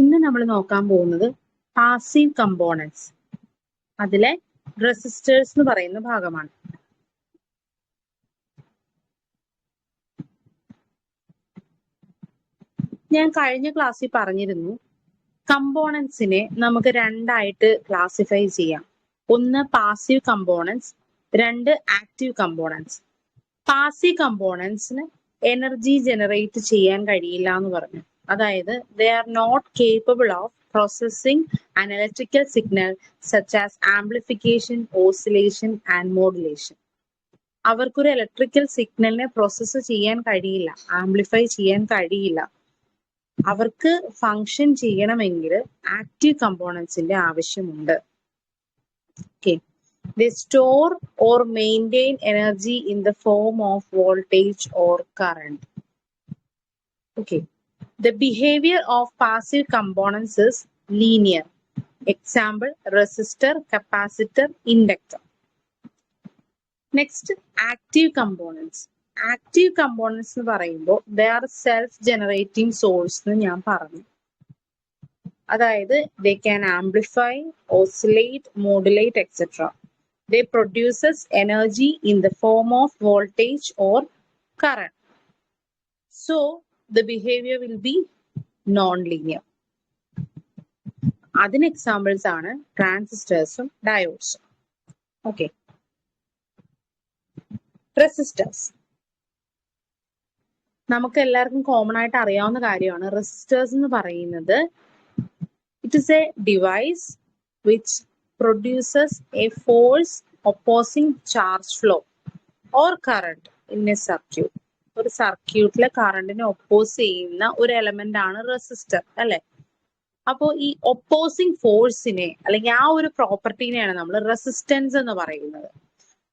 ഇന്ന് നമ്മൾ നോക്കാൻ പോകുന്നത് പാസീവ് കമ്പോണൻസ്, അതിലെ റെസിസ്റ്റേഴ്സ് എന്ന് പറയുന്ന ഭാഗമാണ്. ഞാൻ കഴിഞ്ഞ ക്ലാസ്സിൽ പറഞ്ഞിരുന്നു, കമ്പോണൻസിനെ നമുക്ക് രണ്ടായിട്ട് ക്ലാസിഫൈ ചെയ്യാം. ഒന്ന് പാസീവ് കമ്പോണൻസ്, രണ്ട് ആക്റ്റീവ് കമ്പോണൻസ്. പാസീവ് കമ്പോണൻസിന് എനർജി ജനറേറ്റ് ചെയ്യാൻ കഴിയില്ല എന്ന് പറഞ്ഞു. അതായത് they are not capable of processing an electrical signal such as amplification, oscillation and modulation. അവർക്കൊരു ഇലക്ട്രിക്കൽ സിഗ്നലിനെ പ്രോസസ്സ് ചെയ്യാൻ കഴിയില്ല, ആംപ്ലിഫൈ ചെയ്യാൻ കഴിയില്ല. അവർക്ക് ഫങ്ഷൻ ചെയ്യണമെങ്കിൽ ആക്റ്റീവ് കമ്പോണൻസിന്റെ ആവശ്യമുണ്ട്. Okay, they store or maintain energy in the form of voltage or current. Okay, the behavior of passive components is linear. Example, resistor, capacitor, inductor. Next, active components. Active components എന്ന് പറയുമ്പോൾ they are self generating source എന്ന് ഞാൻ പറഞ്ഞു. അതായത് they can amplify, oscillate, modulate, etc. They produces energy in the form of voltage or current. So the behavior will be non-linear. അതിന് examples ആണ് ട്രാൻസിസ്റ്റേഴ്സും ഡയോഡ്സും. Okay, resistors നമുക്ക് എല്ലാവർക്കും കോമൺ ആയിട്ട് അറിയാവുന്ന കാര്യമാണ്. റെസിസ്റ്റേഴ്സ് എന്ന് പറയുന്നത് it is A device which produces a force opposing charge flow or current in a circuit. ഒരു സർക്യൂട്ടിലെ കറണ്ടിനെ ഒപ്പോസ് ചെയ്യുന്ന ഒരു എലമെന്റ് ആണ് റെസിസ്റ്റർ, അല്ലെ? അപ്പോൾ ഈ ഒപ്പോസിങ് ഫോഴ്സിനെ അല്ലെങ്കിൽ ആ ഒരു പ്രോപ്പർട്ടീനെയാണ് നമ്മൾ റെസിസ്റ്റൻസ് എന്ന് പറയുന്നത്.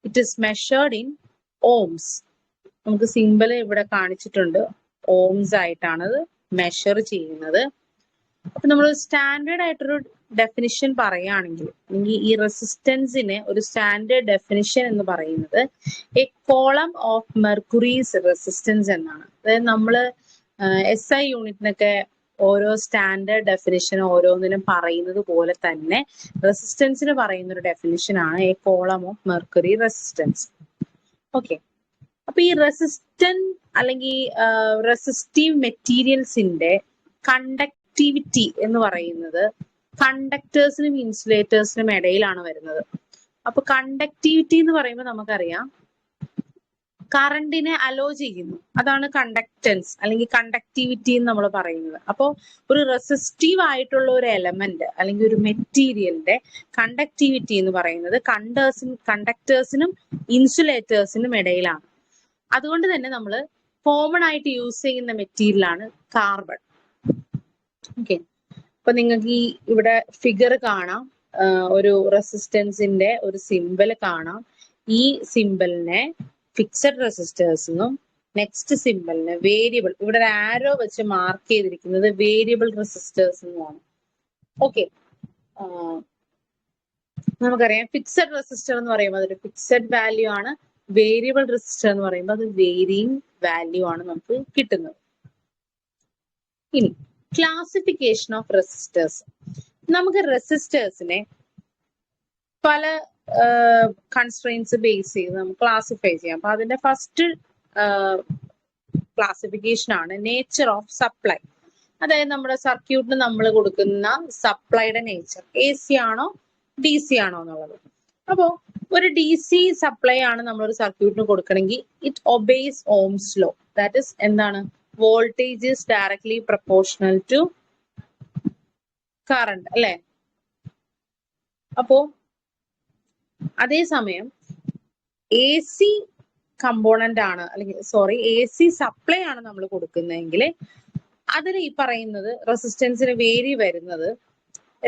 It is measured in ohms. നമുക്ക് സിമ്പിൾ ഇവിടെ കാണിച്ചിട്ടുണ്ട്, ഓംസ് ആയിട്ടാണ് അത് മെഷർ ചെയ്യുന്നത്. അപ്പൊ നമ്മൾ സ്റ്റാൻഡേർഡ് ആയിട്ടൊരു ഡെഫിനിഷൻ പറയുകയാണെങ്കിൽ, അല്ലെങ്കിൽ ഈ റെസിസ്റ്റൻസിന് ഒരു സ്റ്റാൻഡേർഡ് ഡെഫിനിഷൻ എന്ന് പറയുന്നത് എ കോളം ഓഫ് മെർക്കുറീസ് റെസിസ്റ്റൻസ് എന്നാണ്. അതായത് നമ്മൾ SI യൂണിറ്റിനൊക്കെ ഓരോ സ്റ്റാൻഡേർഡ് ഡെഫിനിഷൻ ഓരോന്നിനും പറയുന്നത് പോലെ തന്നെ റെസിസ്റ്റൻസിന് പറയുന്ന ഒരു ഡെഫിനിഷൻ ആണ് A column of mercury resistance. Okay, അപ്പൊ ഈ റെസിസ്റ്റന്റ് അല്ലെങ്കിൽ റെസിസ്റ്റീവ് മെറ്റീരിയൽസിന്റെ കണ്ടക്ടിവിറ്റി എന്ന് പറയുന്നത് കണ്ടക്ടേഴ്സിനും ഇൻസുലേറ്റേഴ്സിനും ഇടയിലാണ് വരുന്നത്. അപ്പൊ കണ്ടക്ടിവിറ്റി എന്ന് പറയുമ്പോൾ നമുക്കറിയാം കറണ്ടിനെ അലോ ചെയ്യുന്നു, അതാണ് കണ്ടക്ടൻസ് അല്ലെങ്കിൽ കണ്ടക്ടിവിറ്റി എന്ന് നമ്മൾ പറയുന്നത്. അപ്പോൾ ഒരു റെസിസ്റ്റീവ് ആയിട്ടുള്ള ഒരു എലമെന്റ് അല്ലെങ്കിൽ ഒരു മെറ്റീരിയലിന്റെ കണ്ടക്ടിവിറ്റി എന്ന് പറയുന്നത് കണ്ടക്ടേഴ്സിനും ഇൻസുലേറ്റേഴ്സിനും ഇടയിലാണ്. അതുകൊണ്ട് തന്നെ നമ്മൾ കോമൺ ആയിട്ട് യൂസ് ചെയ്യുന്ന മെറ്റീരിയലാണ് കാർബൺ. ഓക്കെ, അപ്പൊ നിങ്ങൾക്ക് ഈ ഇവിടെ ഫിഗർ കാണാം, ഒരു റെസിസ്റ്റൻസിന്റെ ഒരു സിമ്പൽ കാണാം. ഈ സിമ്പലിനെ ഫിക്സഡ് റെസിസ്റ്റേഴ്സ് എന്നും നെക്സ്റ്റ് സിമ്പലിന് വേരിയബിൾ, ഇവിടെ ഒരു ആരോ വെച്ച് മാർക്ക് ചെയ്തിരിക്കുന്നത് വേരിയബിൾ റെസിസ്റ്റേഴ്സ് എന്നുമാണ്. ഓക്കെ, നമുക്കറിയാം ഫിക്സഡ് റെസിസ്റ്റർ എന്ന് പറയുമ്പോൾ അതൊരു ഫിക്സഡ് വാല്യൂ ആണ്. വേരിയബിൾ റെസിസ്റ്റർ എന്ന് പറയുമ്പോൾ അത് വേരിയിങ് വാല്യൂ ആണ് നമുക്ക് കിട്ടുന്നത്. ഇനി ക്ലാസിഫിക്കേഷൻ ഓഫ് റെസിസ്റ്റേഴ്സ്. നമുക്ക് റെസിസ്റ്റേഴ്സിനെ പല കൺസ്ട്രെയിൻസ് ബേസ് ചെയ്ത് നമുക്ക് ക്ലാസിഫൈ ചെയ്യാം. അപ്പൊ അതിന്റെ ഫസ്റ്റ് ക്ലാസിഫിക്കേഷൻ ആണ് നേച്ചർ ഓഫ് സപ്ലൈ. അതായത് നമ്മുടെ സർക്യൂട്ടിന് നമ്മൾ കൊടുക്കുന്ന സപ്ലൈയുടെ നേച്ചർ AC ആണോ DC ആണോ എന്നുള്ളത്. അപ്പോ ഒരു DC സപ്ലൈ ആണ് നമ്മളൊരു സർക്യൂട്ടിന് കൊടുക്കണമെങ്കിൽ it obeys Ohm's law. That is എന്താണ്? Voltage is directly proportional to current, അല്ലെ? അപ്പോ അതേസമയം AC കമ്പോണന്റ് ആണ്, അല്ലെങ്കിൽ AC സപ്ലൈ ആണ് നമ്മൾ കൊടുക്കുന്നതെങ്കിൽ അതിൽ ഈ പറയുന്നത് റെസിസ്റ്റൻസിന് വേരി വരുന്നത്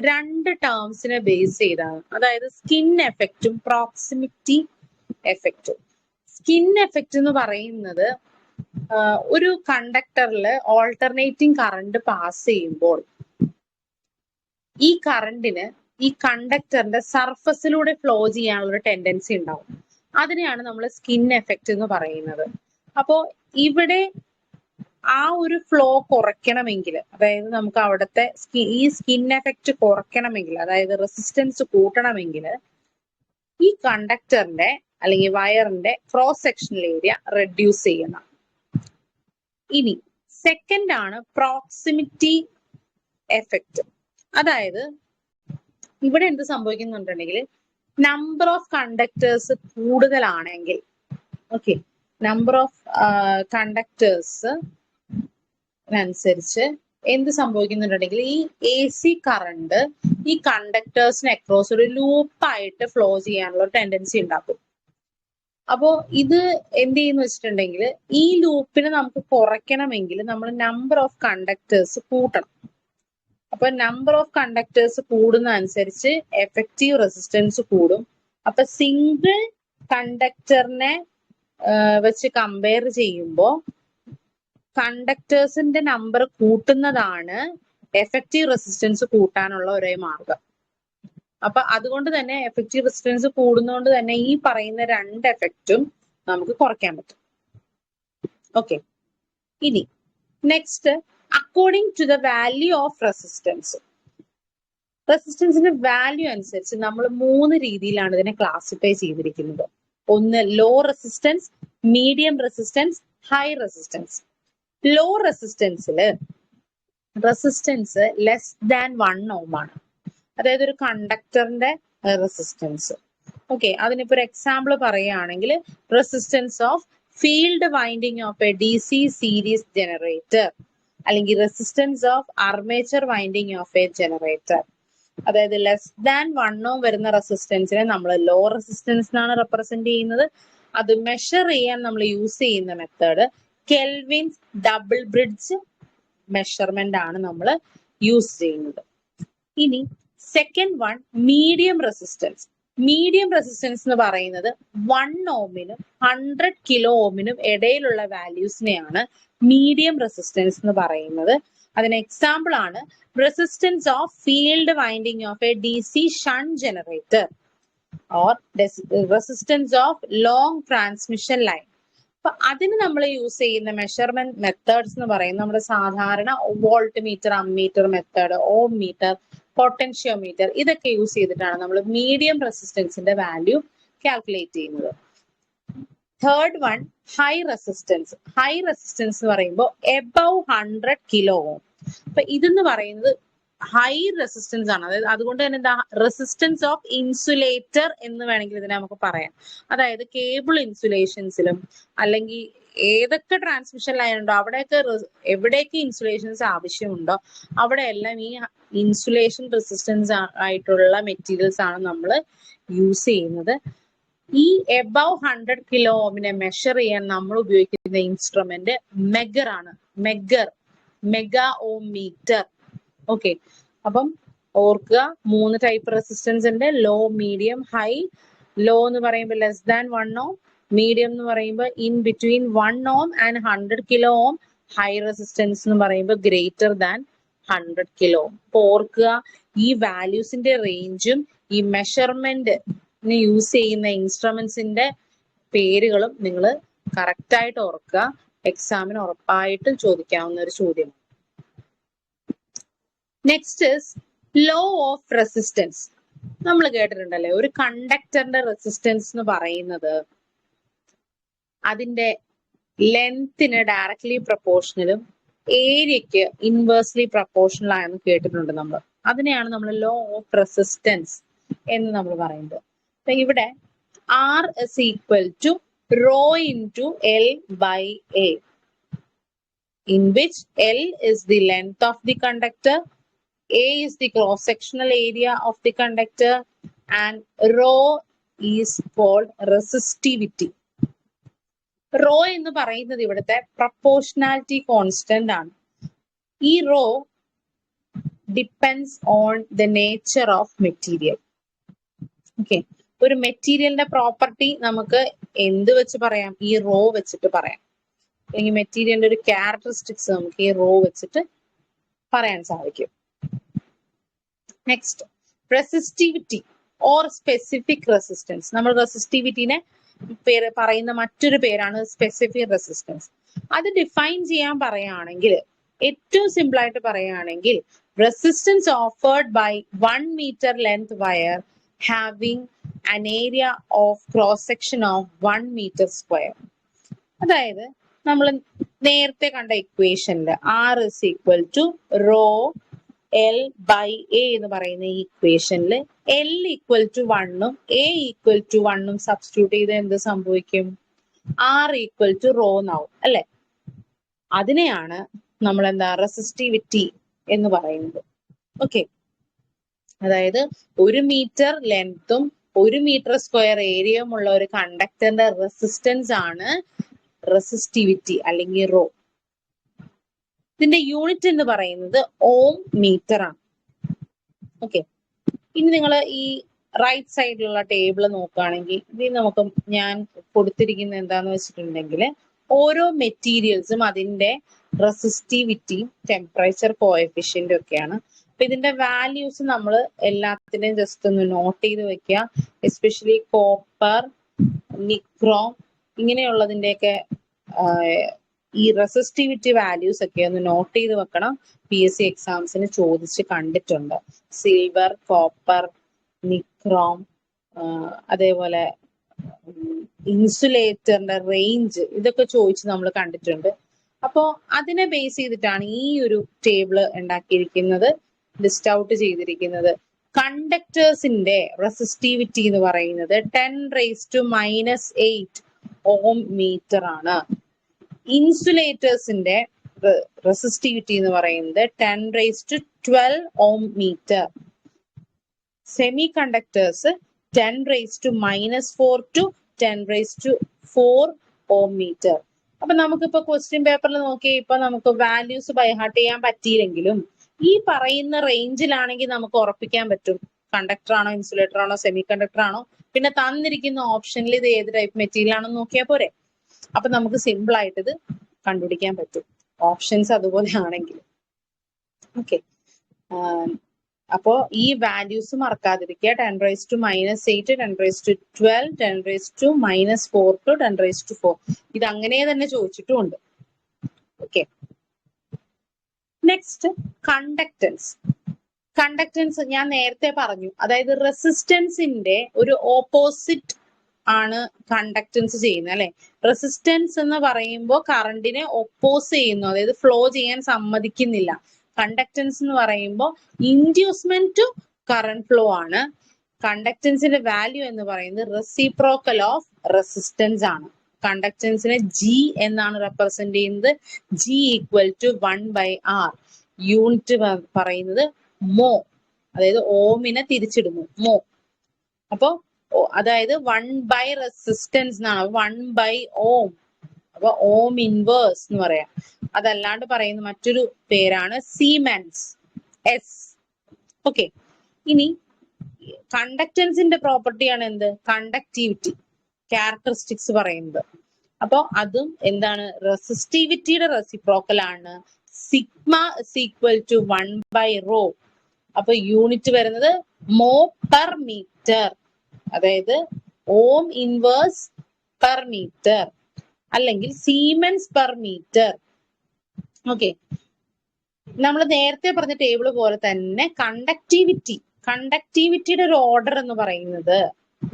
രണ്ട് ടേംസിനെ ബേസ് ചെയ്താണ്. അതായത് സ്കിൻ എഫക്റ്റും പ്രോക്സിമിറ്റി എഫക്റ്റും. സ്കിൻ എഫക്റ്റ് എന്ന് പറയുന്നത് ഒരു കണ്ടക്ടറിൽ ഓൾട്ടർനേറ്റിംഗ് കറണ്ട് പാസ് ചെയ്യുമ്പോൾ ഈ കറണ്ടിന് ഈ കണ്ടക്ടറിന്റെ സർഫസിലൂടെ ഫ്ലോ ചെയ്യാനുള്ള ഒരു ടെൻഡൻസി ഉണ്ടാവും. അതിനെയാണ് നമ്മൾ സ്കിൻ എഫക്റ്റ് എന്ന് പറയുന്നത്. അപ്പോ ഇവിടെ ആ ഒരു ഫ്ലോ കുറയ്ക്കണമെങ്കിൽ, അതായത് നമുക്ക് അവിടുത്തെ ഈ സ്കിൻ എഫക്റ്റ് കുറയ്ക്കണമെങ്കിൽ, അതായത് റെസിസ്റ്റൻസ് കൂട്ടണമെങ്കിൽ ഈ കണ്ടക്ടറിന്റെ അല്ലെങ്കിൽ വയറിന്റെ ക്രോസ് സെക്ഷണൽ ഏരിയ റെഡ്യൂസ് ചെയ്യണം. ഇനി സെക്കൻഡ് ആണ് പ്രോക്സിമിറ്റി എഫക്റ്റ്. അതായത് ഇവിടെ എന്ത് സംഭവിക്കുന്നുണ്ടെങ്കിൽ നമ്പർ ഓഫ് കണ്ടക്ടേഴ്സ് കൂടുതലാണെങ്കിൽ, ഓക്കെ, നമ്പർ ഓഫ് കണ്ടക്ടേഴ്സ് അനുസരിച്ച് എന്ത് സംഭവിക്കുന്നുണ്ടെങ്കിൽ ഈ എ സി കറണ്ട് ഈ കണ്ടക്ടേഴ്സിന് അക്രോസ് ഒരു ലൂപ്പായിട്ട് ഫ്ലോ ചെയ്യാനുള്ള ഒരു ടെൻഡൻസി ഉണ്ടാക്കും. അപ്പോ ഇത് എന്ത് ചെയ്യുന്ന വെച്ചിട്ടുണ്ടെങ്കിൽ ഈ ലൂപ്പിനെ നമുക്ക് കുറയ്ക്കണമെങ്കിൽ നമ്മൾ നമ്പർ ഓഫ് കണ്ടക്ടേഴ്സ് കൂട്ടണം. അപ്പൊ നമ്പർ ഓഫ് കണ്ടക്ടേഴ്സ് കൂടുന്ന അനുസരിച്ച് എഫക്റ്റീവ് റെസിസ്റ്റൻസ് കൂടും. അപ്പൊ സിംഗിൾ കണ്ടക്ടറിനെ വെച്ച് കമ്പയർ ചെയ്യുമ്പോൾ കണ്ടക്ടേഴ്സിന്റെ നമ്പർ കൂട്ടുന്നതാണ് എഫക്റ്റീവ് റെസിസ്റ്റൻസ് കൂട്ടാനുള്ള ഒരേ മാർഗം. അപ്പൊ അതുകൊണ്ട് തന്നെ എഫക്റ്റീവ് റെസിസ്റ്റൻസ് കൂടുന്നതുകൊണ്ട് തന്നെ ഈ പറയുന്ന രണ്ട് എഫക്റ്റും നമുക്ക് കുറയ്ക്കാൻ പറ്റും. ഓക്കെ, ഇനി next according to the value of resistance. റെസിസ്റ്റൻസിന്റെ വാല്യൂ അനുസരിച്ച് നമ്മൾ 3 രീതിയിലാണ് ഇതിനെ ക്ലാസിഫൈ ചെയ്തിരിക്കുന്നത്. ഒന്ന് low resistance, medium resistance, high resistance. Low റെസിസ്റ്റൻസില് റെസിസ്റ്റൻസ് ലെസ് ദാൻ 1 ohm ആണ്, അതായത് ഒരു കണ്ടക്ടറിന്റെ റെസിസ്റ്റൻസ്. ഓക്കെ, അതിനിപ്പോ ഒരു എക്സാമ്പിൾ പറയുകയാണെങ്കിൽ resistance of field winding of a DC series generator, അല്ലെങ്കിൽ resistance of armature winding of a generator. അതായത് ലെസ് ദാൻ 1 ohm വരുന്ന റെസിസ്റ്റൻസിനെ നമ്മൾ ലോ റെസിസ്റ്റൻസ് എന്നാണ് റെപ്രസെന്റ് ചെയ്യുന്നത്. അത് മെഷർ ചെയ്യാൻ നമ്മൾ യൂസ് ചെയ്യുന്ന method Kelvin's double bridge measurement ആണ് നമ്മൾ യൂസ് ചെയ്യുന്നത്. ഇനി second one medium resistance. Medium resistance എന്ന് പറയുന്നത് 1 ohmനും 100 kilo ohmനും ഇടയിലുള്ള വാല്യൂസിനെയാണ് മീഡിയം റെസിസ്റ്റൻസ് എന്ന് പറയുന്നത്. അതിന് എക്സാമ്പിൾ ആണ് resistance of field winding of a DC shunt generator or resistance of long transmission line. അപ്പൊ അതിന് നമ്മൾ യൂസ് ചെയ്യുന്ന മെഷർമെന്റ് മെത്തേഡ്സ് എന്ന് പറയുന്നത് നമ്മുടെ സാധാരണ വോൾട്ട് മീറ്റർ, അമ്മീറ്റർ മെത്തേഡ്, ഓം മീറ്റർ, പൊട്ടൻഷ്യോമീറ്റർ, ഇതൊക്കെ യൂസ് ചെയ്തിട്ടാണ് നമ്മൾ മീഡിയം റെസിസ്റ്റൻസിന്റെ വാല്യൂ കാൽക്കുലേറ്റ് ചെയ്യുന്നത്. Third one high resistance. High resistance എന്ന് പറയുമ്പോൾ എബവ് 100 kilo ohm. അപ്പൊ ഇതെന്ന് പറയുന്നത് ഹൈ റെസിസ്റ്റൻസ് ആണ്. അതായത് അതുകൊണ്ട് തന്നെ എന്താ റെസിസ്റ്റൻസ് ഓഫ് ഇൻസുലേറ്റർ എന്ന് വേണമെങ്കിൽ ഇതിനെ നമുക്ക് പറയാം. അതായത് കേബിൾ ഇൻസുലേഷൻസിലും അല്ലെങ്കിൽ ഏതൊക്കെ ട്രാൻസ്മിഷൻ ലൈൻ ഉണ്ടോ അവിടെയൊക്കെ എവിടെയൊക്കെ ഇൻസുലേഷൻസ് ആവശ്യമുണ്ടോ അവിടെയെല്ലാം ഈ ഇൻസുലേഷൻ റെസിസ്റ്റൻസ് ആയിട്ടുള്ള മെറ്റീരിയൽസ് ആണ് നമ്മൾ യൂസ് ചെയ്യുന്നത്. ഈ എബവ് 100 kilo ohmനെ മെഷർ ചെയ്യാൻ നമ്മൾ ഉപയോഗിക്കുന്ന ഇൻസ്ട്രുമെന്റ് മെഗർ ആണ്. Mega ohm meter. ഓക്കെ, അപ്പം ഓർക്കുക 3 ടൈപ്പ് റെസിസ്റ്റൻസ് ഉണ്ട്. Low, medium, high. ലോ എന്ന് പറയുമ്പോൾ ലെസ് ദാൻ 1 ohm, മീഡിയം എന്ന് പറയുമ്പോൾ in between 1 ohm and 100 kilo ohm, high resistance എന്ന് പറയുമ്പോൾ ഗ്രേറ്റർ ദാൻ 100 kilo ohm. അപ്പൊ ഓർക്കുക ഈ വാല്യൂസിന്റെ റേഞ്ചും ഈ മെഷർമെന്റ് യൂസ് ചെയ്യുന്ന ഇൻസ്ട്രുമെന്റ്സിന്റെ പേരുകളും നിങ്ങൾ കറക്റ്റ് ആയിട്ട് ഓർക്കുക. എക്സാമിന് ഉറപ്പായിട്ടും ചോദിക്കാവുന്ന ഒരു ചോദ്യമാണ്. Next is low of resistance. നമ്മൾ കേട്ടിട്ടുണ്ടല്ലേ ഒരു കണ്ടക്ടറിന്റെ റെസിസ്റ്റൻസ് എന്ന് പറയുന്നത് അതിന്റെ ലെങ്ത്തിന് ഡയറക്ട്ലി പ്രൊപ്പോർഷണലും ഏരിയക്ക് ഇൻവേഴ്സ്ലി പ്രൊപ്പോർഷണൽ ആയെന്ന് കേട്ടിട്ടുണ്ട് നമ്മൾ. അതിനെയാണ് നമ്മൾ ലോ ഓഫ് റെസിസ്റ്റൻസ് എന്ന് നമ്മൾ പറയുന്നത്. അപ്പൊ ഇവിടെ R is equal to rho into L by A, in which L is the length of the conductor, A is the cross-sectional area of the conductor, and rho is called resistivity. Rho എന്ന് പറയുന്നത് ഇവിടുത്തെ proportionality constant ആണ്. ഈ rho depends on the nature of material. Okay, ഒരു മെറ്റീരിയലിന്റെ property നമുക്ക് എന്ത് വെച്ച് പറയാം? ഈ റോ വെച്ചിട്ട് പറയാം. അല്ലെങ്കിൽ മെറ്റീരിയലിന്റെ ഒരു ക്യാരക്ടറിസ്റ്റിക്സ് നമുക്ക് ഈ റോ വെച്ചിട്ട് പറയാൻ സാധിക്കും. Next resistivity or specific resistance. നമ്മൾ റെസിസ്റ്റിവിറ്റിനെ പറയുന്ന മറ്റൊരു പേരാണ് സ്പെസിഫിക് റെസിസ്റ്റൻസ്. അത് ഡിഫൈൻ ചെയ്യാൻ പറയുകയാണെങ്കിൽ ഏറ്റവും സിമ്പിൾ ആയിട്ട് പറയുകയാണെങ്കിൽ resistance offered by 1 meter length wire having an area of cross section of 1 meter square. അതായത് നമ്മൾ നേരത്തെ കണ്ട ഇക്വേഷനിൽ R is equal to rho L by A എന്ന് പറയുന്ന ഈ ഇക്വേഷനിൽ L equal to 1 A equal to 1 substitute ചെയ്ത് എന്ത് സംഭവിക്കും? R equal to rho എന്നാവും അല്ലെ? അതിനെയാണ് നമ്മൾ എന്താ റെസിസ്റ്റിവിറ്റി എന്ന് പറയുന്നത്. ഓക്കെ, അതായത് 1 മീറ്റർ ലെങ്ത്തും 1 മീറ്റർ സ്ക്വയർ ഏരിയയും ഉള്ള ഒരു കണ്ടക്ടറിന്റെ റെസിസ്റ്റൻസ് ആണ് റെസിസ്റ്റിവിറ്റി അല്ലെങ്കിൽ റോ. ഇതിന്റെ യൂണിറ്റ് എന്ന് പറയുന്നത് ഓം മീറ്റർ ആണ്. ഓക്കെ, ഇനി നിങ്ങൾ ഈ റൈറ്റ് സൈഡിലുള്ള ടേബിൾ നോക്കുകയാണെങ്കിൽ ഇത് നമുക്ക് ഞാൻ കൊടുത്തിരിക്കുന്നത് എന്താന്ന് വെച്ചിട്ടുണ്ടെങ്കിൽ ഓരോ മെറ്റീരിയൽസും അതിന്റെ റെസിസ്റ്റിവിറ്റിയും ടെമ്പറേച്ചർ കോഎഫിഷ്യന്റും ഒക്കെയാണ്. അപ്പൊ ഇതിന്റെ വാല്യൂസ് നമ്മൾ എല്ലാത്തിനെയും ജസ്റ്റ് ഒന്ന് നോട്ട് ചെയ്ത് വെക്കുക. എസ്പെഷ്യലി കോപ്പർ, നിക്രോം ഇങ്ങനെയുള്ളതിന്റെയൊക്കെ ഈ റെസിസ്റ്റിവിറ്റി വാല്യൂസ് ഒക്കെ ഒന്ന് നോട്ട് ചെയ്ത് വെക്കണം. PSC എക്സാംസിന് ചോദിച്ച് കണ്ടിട്ടുണ്ട്. സിൽവർ, കോപ്പർ, നിക്രോം, അതേപോലെ ഇൻസുലേറ്ററിന്റെ റേഞ്ച് ഇതൊക്കെ ചോദിച്ച് നമ്മൾ കണ്ടിട്ടുണ്ട്. അപ്പോ അതിനെ ബേസ് ചെയ്തിട്ടാണ് ഈ ഒരു ടേബിള് ഉണ്ടാക്കിയിരിക്കുന്നത്, ലിസ്റ്റ് ഔട്ട് ചെയ്തിരിക്കുന്നത്. കണ്ടക്ടേഴ്സിന്റെ റെസിസ്റ്റിവിറ്റി എന്ന് പറയുന്നത് 10⁻⁻8 ഓം മീറ്റർ ആണ്. ഇൻസുലേറ്റേഴ്സിന്റെ റെസിസ്റ്റിവിറ്റി എന്ന് പറയുന്നത് 10⁻12 ohm metre. Semiconductors 10⁻⁻4 to 10⁻4 ohm metre. അപ്പൊ നമുക്കിപ്പോ ക്വസ്റ്റ്യൻ പേപ്പറിൽ നോക്കി ഇപ്പൊ നമുക്ക് വാല്യൂസ് ബൈ ഹാർട്ട് ചെയ്യാൻ പറ്റിയില്ലെങ്കിലും ഈ പറയുന്ന റേഞ്ചിലാണെങ്കിൽ നമുക്ക് ഉറപ്പിക്കാൻ പറ്റും കണ്ടക്ടർ ആണോ, ഇൻസുലേറ്റർ ആണോ, സെമി കണ്ടക്ടർ ആണോ. പിന്നെ തന്നിരിക്കുന്ന ഓപ്ഷനിൽ ഇത് ഏത് ടൈപ്പ് മെറ്റീരിയൽ ആണെന്ന് നോക്കിയാൽ പോരെ. അപ്പൊ നമുക്ക് സിമ്പിൾ ആയിട്ട് ഇത് കണ്ടുപിടിക്കാൻ പറ്റും ഓപ്ഷൻസ് അതുപോലെ ആണെങ്കിൽ. ഓക്കെ, അപ്പോ ഈ വാല്യൂസ് മറക്കാതിരിക്കുക. 10⁻⁻8, 10⁻12, 10⁻⁻4 to 10⁻4. ഇത് അങ്ങനെ തന്നെ ചോദിച്ചിട്ടുമുണ്ട്. Okay, next conductance. കണ്ടക്ടൻസ് ഞാൻ നേരത്തെ പറഞ്ഞു, അതായത് റെസിസ്റ്റൻസിന്റെ ഒരു ഓപ്പോസിറ്റ് ആണ് കണ്ടക്ടൻസ് ചെയ്യുന്നത് അല്ലെ. റെസിസ്റ്റൻസ് എന്ന് പറയുമ്പോൾ കറണ്ടിനെ ഒപ്പോസ് ചെയ്യുന്നു, അതായത് ഫ്ലോ ചെയ്യാൻ സമ്മതിക്കുന്നില്ല. കണ്ടക്ടൻസ് എന്ന് പറയുമ്പോൾ ഇൻഡ്യൂസ്മെന്റ് ടു കറണ്ട് ഫ്ലോ ആണ്. കണ്ടക്ടൻസിന്റെ വാല്യൂ എന്ന് പറയുന്നത് റെസിപ്രോക്കൽ ഓഫ് റെസിസ്റ്റൻസ് ആണ്. കണ്ടക്ടൻസിനെ G എന്നാണ് റെപ്രസെന്റ് ചെയ്യുന്നത്. G equal to 1/R. Unit പറയുന്നത് മോ, അതായത് ഓമിനെ തിരിച്ചിടുന്നു മോ. അപ്പോ അതായത് 1 റെസിസ്റ്റൻസ് എന്നാണ്, 1 ഓം. അപ്പൊ ഓം ഇൻവേഴ്സ് എന്ന് പറയാം. അതല്ലാണ്ട് പറയുന്ന മറ്റൊരു പേരാണ് സീമെൻസ്, S. ഓക്കെ, ഇനി കണ്ടക്ടൻസിന്റെ പ്രോപ്പർട്ടിയാണ് എന്ത്? കണ്ടക്ടിവിറ്റി ക്യാരക്ടറിസ്റ്റിക്സ് പറയുന്നത്. അപ്പൊ അതും എന്താണ്? റെസിസ്റ്റിവിറ്റിയുടെ റെസിപ്രോക്കൽ ആണ്. Sigma is equal to 1/ρ. അപ്പൊ യൂണിറ്റ് വരുന്നത് മോ പെർ മീറ്റർ, അതായത് ഓം ഇൻവേഴ്സ് പെർ മീറ്റർ അല്ലെങ്കിൽ സീമെൻസ് പെർ മീറ്റർ. ഓക്കെ, നമ്മൾ നേരത്തെ പറഞ്ഞ ടേബിൾ പോലെ തന്നെ കണ്ടക്ടിവിറ്റിയുടെ ഒരു ഓർഡർ എന്ന് പറയുന്നത്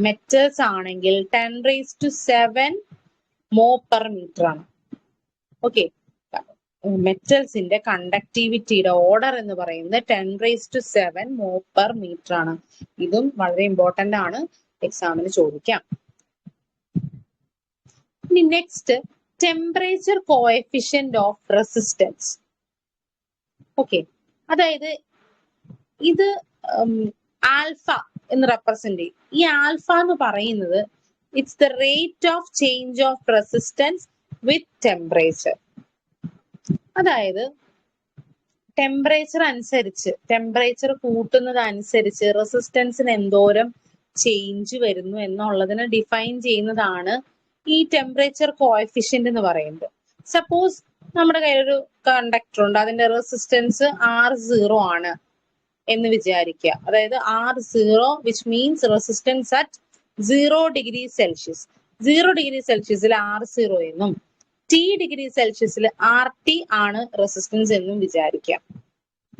മെറ്റൽസ് ആണെങ്കിൽ 10⁻7 മോ പെർ മീറ്റർ ആണ്. ഓക്കെ, മെറ്റൽസിന്റെ കണ്ടക്ടിവിറ്റിയുടെ ഓർഡർ എന്ന് പറയുന്നത് 10⁻7 മോ പെർ മീറ്റർ ആണ്. ഇതും വളരെ ഇമ്പോർട്ടന്റ് ആണ്, എക്സാമിന് ചോദിക്കാം. ഇനി next temperature coefficient of resistance. Okay, അതായത് ഇത് ആൽഫ എന്ന് റെപ്രസെന്റ് ചെയ്യും. ഈ ആൽഫ എന്ന് പറയുന്നത് it's the rate of change of resistance with temperature. അതായത് ടെമ്പറേച്ചർ അനുസരിച്ച്, ടെമ്പറേച്ചർ കൂട്ടുന്നത് അനുസരിച്ച് റെസിസ്റ്റൻസിന് എന്തോരം ചേഞ്ച് വരുന്നു എന്നുള്ളതിനെ ഡിഫൈൻ ചെയ്യുന്നതാണ് ഈ ടെമ്പറേച്ചർ കോഎഫിഷ്യന്റ് എന്ന് പറയുന്നത്. സപ്പോസ് നമ്മുടെ കയ്യിലൊരു കണ്ടക്ടർ ഉണ്ട്, അതിന്റെ റെസിസ്റ്റൻസ് R0 ആണ് എന്ന് വിചാരിക്കുക. അതായത് R0 which means resistance at 0 degree Celsius. 0 degree സെൽഷ്യസിൽ R0 എന്നും T ഡിഗ്രി സെൽഷ്യസിൽ RT ആണ് റെസിസ്റ്റൻസ് എന്നും വിചാരിക്കാം.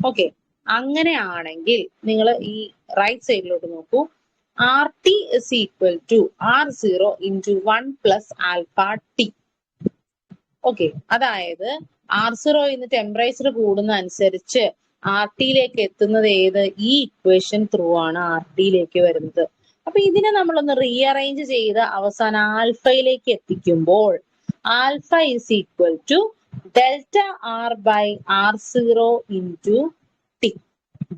ഓക്കെ, അങ്ങനെയാണെങ്കിൽ നിങ്ങൾ ഈ റൈറ്റ് സൈഡിലോട്ട് നോക്കൂ. RT is equal to R0 into 1 plus alpha T. Okay, അതായത് R0 ഇന്ന് ടെമ്പറേച്ചർ കൂടുന്ന അനുസരിച്ച് RT എത്തുന്നത് ഏത്? ഈ ഇക്വേഷൻ ത്രൂ ആണ് RT വരുന്നത്. അപ്പൊ ഇതിനെ നമ്മളൊന്ന് റീഅറേഞ്ച് ചെയ്ത് അവസാനം ആൽഫയിലേക്ക് എത്തിക്കുമ്പോൾ alpha is equal to delta R by R0 into T.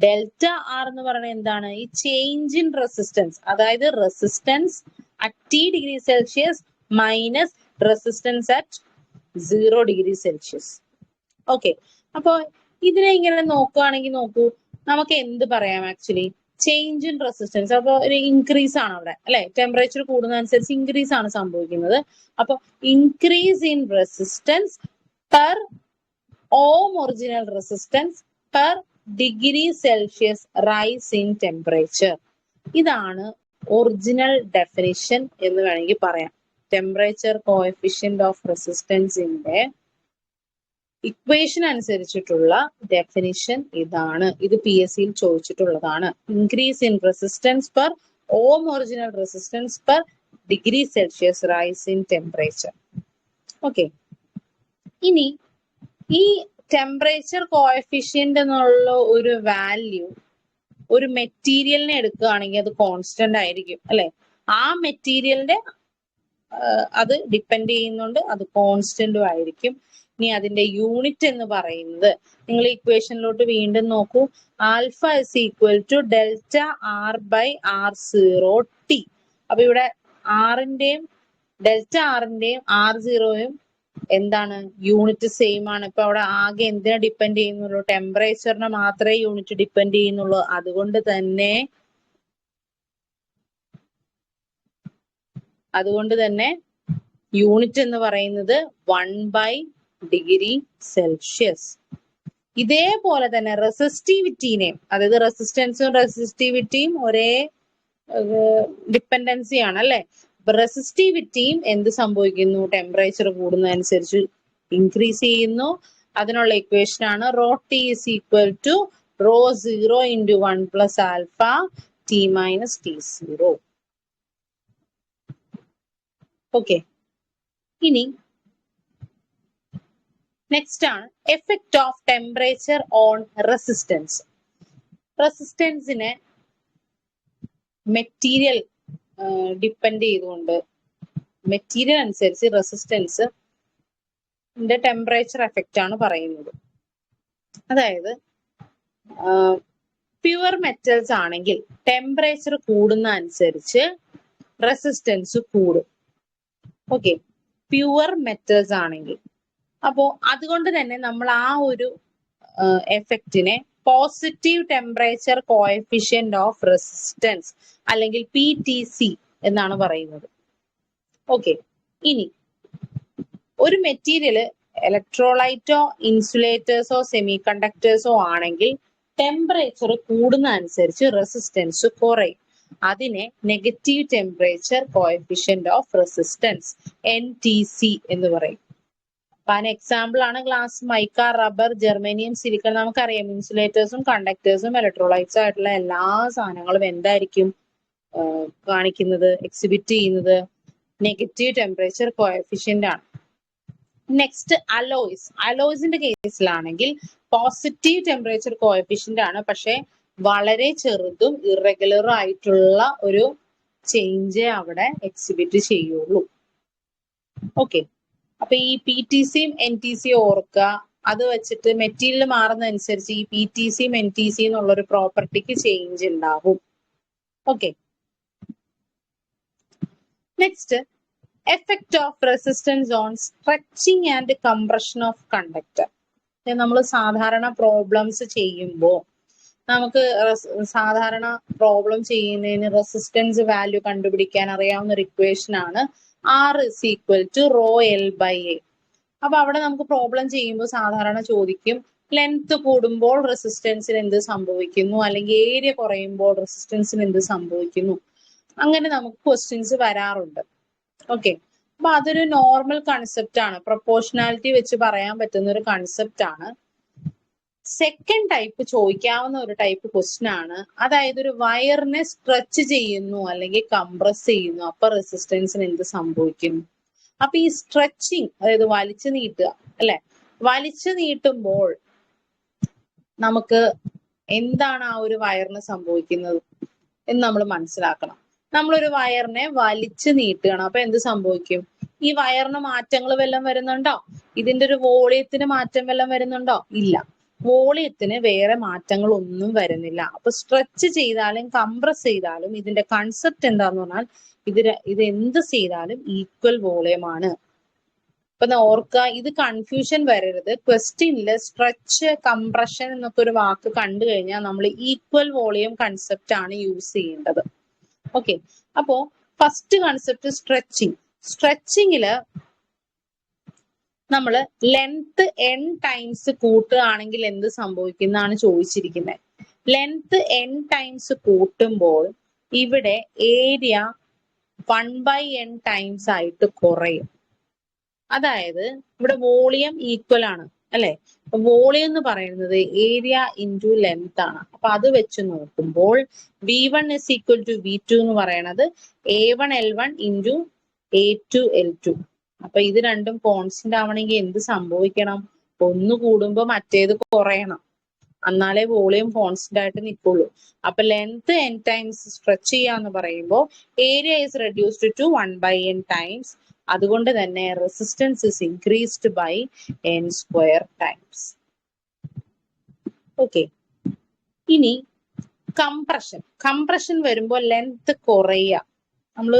Delta R എന്ന് പറയുന്നത് എന്താണ്? ഈ ചേഞ്ച് ഇൻ റെസിസ്റ്റൻസ്, അതായത് resistance at T degree Celsius minus resistance at 0 degree Celsius. Okay, അപ്പൊ ഇതിനെ ഇങ്ങനെ നോക്കുകയാണെങ്കിൽ നോക്കൂ, നമുക്ക് എന്ത് പറയാം? ആക്ച്വലി ചേഞ്ച് ഇൻ റെസിസ്റ്റൻസ്, അപ്പൊ ഒരു ഇൻക്രീസ് ആണ് അവിടെ, അല്ലെ? ടെമ്പറേച്ചർ കൂടുന്നതനുസരിച്ച് ഇൻക്രീസ് ആണ് സംഭവിക്കുന്നത്. അപ്പൊ increase in resistance per ohm original resistance per degree Celsius rise in temperature. ഇതാണ് ഒറിജിനൽ ഡെഫിനിഷൻ എന്ന് വേണമെങ്കിൽ പറയാം. ടെമ്പറേച്ചർ കോഎഫിഷ്യന്റ് ഓഫ് റെസിസ്റ്റൻസിന്റെ ഇക്വേഷൻ അനുസരിച്ചിട്ടുള്ള ഡെഫിനിഷൻ ഇതാണ്. ഇത് PSC ചോദിച്ചിട്ടുള്ളതാണ്. Increase in resistance per ohm original resistance per degree Celsius rise in temperature. Okay, ഇനി ഈ ടെമ്പറേച്ചർ കോഎഫിഷ്യന്റ് എന്നുള്ള ഒരു വാല്യൂ ഒരു മെറ്റീരിയലിനെ എടുക്കുകയാണെങ്കിൽ അത് കോൺസ്റ്റന്റ് ആയിരിക്കും, അല്ലെ? ആ മെറ്റീരിയലിന്റെ അത് ഡിപ്പെൻഡ് ചെയ്യുന്നുണ്ട്, അത് കോൺസ്റ്റന്റും ആയിരിക്കും. ഇനി അതിന്റെ യൂണിറ്റ് എന്ന് പറയുന്നത് നിങ്ങൾ ഇക്വേഷനിലോട്ട് വീണ്ടും നോക്കൂ. Alpha is equal to delta R by R0 T. അപ്പൊ ഇവിടെ ആറിന്റെയും ഡെൽറ്റ ആറിന്റെയും R0യും എന്താണ്? യൂണിറ്റ് സെയിം ആണ്. ഇപ്പൊ അവിടെ ആകെ എന്തിനെ ഡിപ്പെൻഡ് ചെയ്യുന്നുള്ളൂ? ടെമ്പറേച്ചറിനെ മാത്രമേ യൂണിറ്റ് ഡിപ്പെൻഡ് ചെയ്യുന്നുള്ളൂ. അതുകൊണ്ട് തന്നെ യൂണിറ്റ് എന്ന് പറയുന്നത് 1 ബൈ ഡിഗ്രി സെൽഷ്യസ്. ഇതേപോലെ തന്നെ റെസിസ്റ്റിവിറ്റിനെയും, അതായത് റെസിസ്റ്റൻസും റെസിസ്റ്റിവിറ്റിയും ഒരേ ഡിപ്പെൻഡൻസി ആണ്, അല്ലെ? റെസിസ്റ്റിവിറ്റിയും എന്ത് സംഭവിക്കുന്നു? ടെമ്പറേച്ചർ കൂടുന്നതനുസരിച്ച് ഇൻക്രീസ് ചെയ്യുന്നു. അതിനുള്ള ഇക്വേഷൻ ആണ് rho T is equal to rho 0 into 1 plus alpha T minus T0. Okay, ഇനി നെക്സ്റ്റ് ആണ് effect of temperature on resistance. റെസിസ്റ്റൻസിനെ മെറ്റീരിയൽ ഡിപ്പെൻഡ് ചെയ്തുകൊണ്ട് മെറ്റീരിയൽ അനുസരിച്ച് റെസിസ്റ്റൻസ് ടെമ്പറേച്ചർ എഫക്റ്റ് ആണ് പറയുന്നത്. അതായത് പ്യുവർ മെറ്റൽസ് ആണെങ്കിൽ ടെമ്പറേച്ചർ കൂടുന്ന അനുസരിച്ച് റെസിസ്റ്റൻസ് കൂടും. ഓക്കെ, പ്യുവർ മെറ്റൽസ് ആണെങ്കിൽ. അപ്പോ അതുകൊണ്ട് തന്നെ നമ്മൾ ആ ഒരു എഫക്റ്റിനെ positive temperature coefficient of resistance അല്ലെങ്കിൽ PTC എന്നാണ് പറയുന്നത്. ഓക്കെ, ഇനി ഒരു മെറ്റീരിയല് ഇലക്ട്രോലൈറ്റോ ഇൻസുലേറ്റേഴ്സോ സെമി കണ്ടക്ടേഴ്സോ ആണെങ്കിൽ ടെമ്പറേച്ചർ കൂടുന്ന അനുസരിച്ച് റെസിസ്റ്റൻസ് കുറയും. അതിനെ negative temperature coefficient of resistance NTC എന്ന് പറയും. അപ്പൊ അതിന് എക്സാമ്പിൾ ആണ് glass, mica, rubber, germanium, silicon. നമുക്കറിയാം ഇൻസുലേറ്റേഴ്സും കണ്ടക്ടേഴ്സും ഇലക്ട്രോലൈറ്റ്സും ആയിട്ടുള്ള എല്ലാ സാധനങ്ങളും എന്തായിരിക്കും കാണിക്കുന്നത്, എക്സിബിറ്റ് ചെയ്യുന്നത് നെഗറ്റീവ് ടെമ്പറേച്ചർ കോഎഫിഷ്യന്റ് ആണ്. Next alloys. അലോയ്സിന്റെ കേസിലാണെങ്കിൽ പോസിറ്റീവ് ടെമ്പറേച്ചർ കോഎഫിഷ്യന്റ് ആണ്, പക്ഷെ വളരെ ചെറുതും ഇറഗുലറും ആയിട്ടുള്ള ഒരു ചേഞ്ച് അവിടെ എക്സിബിറ്റ് ചെയ്യുള്ളൂ. ഓക്കെ, അപ്പൊ ഈ PTCയും NTCയും ഓർക്കുക. അത് വെച്ചിട്ട് മെറ്റീരിയൽ മാറുന്നതനുസരിച്ച് ഈ PTCയും NTCയും എന്നുള്ള ഒരു പ്രോപ്പർട്ടിക്ക് ചേഞ്ച് ഉണ്ടാവും. Okay, next effect of resistance on stretching and compression of conductor. നമ്മൾ സാധാരണ പ്രോബ്ലംസ് ചെയ്യുമ്പോൾ നമുക്ക് സാധാരണ പ്രോബ്ലം ചെയ്യുന്നതിന് റെസിസ്റ്റൻസ് വാല്യൂ കണ്ടുപിടിക്കാൻ അറിയാവുന്ന ഒരു ഇക്വേഷൻ ആണ് R is equal to rho L by A. അപ്പൊ അവിടെ നമുക്ക് പ്രോബ്ലം ചെയ്യുമ്പോൾ സാധാരണ ചോദിക്കും ലെങ്ത് കൂടുമ്പോൾ റെസിസ്റ്റൻസിന് എന്ത് സംഭവിക്കുന്നു, അല്ലെങ്കിൽ ഏരിയ കുറയുമ്പോൾ റെസിസ്റ്റൻസിന് എന്ത് സംഭവിക്കുന്നു. അങ്ങനെ നമുക്ക് ക്വസ്റ്റ്യൻസ് വരാറുണ്ട്. ഓക്കെ, അപ്പൊ അതൊരു നോർമൽ കൺസെപ്റ്റ് ആണ്, പ്രൊപ്പോർഷണാലിറ്റി വെച്ച് പറയാൻ പറ്റുന്ന ഒരു കൺസെപ്റ്റ് ആണ്. സെക്കൻഡ് ടൈപ്പ് ചോദിക്കാവുന്ന ഒരു ടൈപ്പ് ക്വസ്റ്റ്യൻ ആണ്, അതായത് ഒരു വയറിനെ സ്ട്രെച്ച് ചെയ്യുന്നു അല്ലെങ്കിൽ കംപ്രസ് ചെയ്യുന്നു, അപ്പൊ റെസിസ്റ്റൻസിന് എന്ത് സംഭവിക്കും? അപ്പൊ ഈ സ്ട്രെച്ചിങ്, അതായത് വലിച്ചു നീട്ടുക അല്ലെ, വലിച്ചു നീട്ടുമ്പോൾ നമുക്ക് എന്താണ് ആ ഒരു വയറിന് സംഭവിക്കുന്നത് എന്ന് നമ്മൾ മനസ്സിലാക്കണം. നമ്മളൊരു വയറിനെ വലിച്ചു നീട്ടുകയാണ്, അപ്പൊ എന്ത് സംഭവിക്കും? ഈ വയറിന് മാറ്റങ്ങൾ വല്ലതും വരുന്നുണ്ടോ? ഇതിന്റെ ഒരു വോളിയത്തിന് മാറ്റം വല്ലതും വരുന്നുണ്ടോ? ഇല്ല, വോളിയത്തിന് വേറെ മാറ്റങ്ങൾ ഒന്നും വരുന്നില്ല. അപ്പൊ സ്ട്രെച്ച് ചെയ്താലും കംപ്രസ് ചെയ്താലും ഇതിന്റെ കൺസെപ്റ്റ് എന്താന്ന് പറഞ്ഞാൽ ഇത് എന്ത് ചെയ്താലും ഈക്വൽ വോളിയമാണ്. അപ്പൊ ഓർക്കുക, ഇത് കൺഫ്യൂഷൻ വരരുത്. ക്വസ്റ്റ്യനില് സ്ട്രെച്ച്, കംപ്രഷൻ എന്നൊക്കെ ഒരു വാക്ക് കണ്ടു കഴിഞ്ഞാൽ നമ്മൾ ഈക്വൽ വോളിയം കൺസെപ്റ്റ് ആണ് യൂസ് ചെയ്യേണ്ടത്. ഓക്കെ, അപ്പോ ഫസ്റ്റ് കൺസെപ്റ്റ് സ്ട്രെച്ചിങ്. സ്ട്രെച്ചിങ്ങില് നമ്മൾ ലെങ്ത് n ടൈംസ് കൂട്ടുകയാണെങ്കിൽ എന്ത് സംഭവിക്കുന്നതാണ് ചോദിച്ചിരിക്കുന്നത്. ലെങ്ത് n ടൈംസ് കൂട്ടുമ്പോൾ ഇവിടെ ഏരിയ 1/n ടൈംസ് ആയിട്ട് കുറയും. അതായത് ഇവിടെ വോളിയം ഈക്വൽ ആണ് അല്ലെ. വോളിയം എന്ന് പറയുന്നത് ഏരിയ ഇൻറ്റു ലെങ്ത് ആണ്. അപ്പൊ അത് വെച്ച് നോക്കുമ്പോൾ V1 is equal to V2 എന്ന് പറയുന്നത് A1L1 ഇൻറ്റു A2L2. അപ്പൊ ഇത് രണ്ടും കോൺസ്റ്റന്റ് ആവണമെങ്കിൽ എന്ത് സംഭവിക്കണം? ഒന്ന് കൂടുമ്പോ മറ്റേത് കുറയണം, എന്നാലേ വോളിയം കോൺസ്റ്റന്റ് ആയിട്ട് നിൽക്കുള്ളൂ. അപ്പൊ ലെങ്ത് n ടൈംസ് സ്ട്രെച്ച് ചെയ്യാന്ന് പറയുമ്പോൾ area is reduced to 1/n times. അതുകൊണ്ട് തന്നെ resistance is increased by n square times. Okay, ഇനി കംപ്രഷൻ. കംപ്രഷൻ വരുമ്പോൾ ലെങ്ത് കുറയുക, നമ്മൾ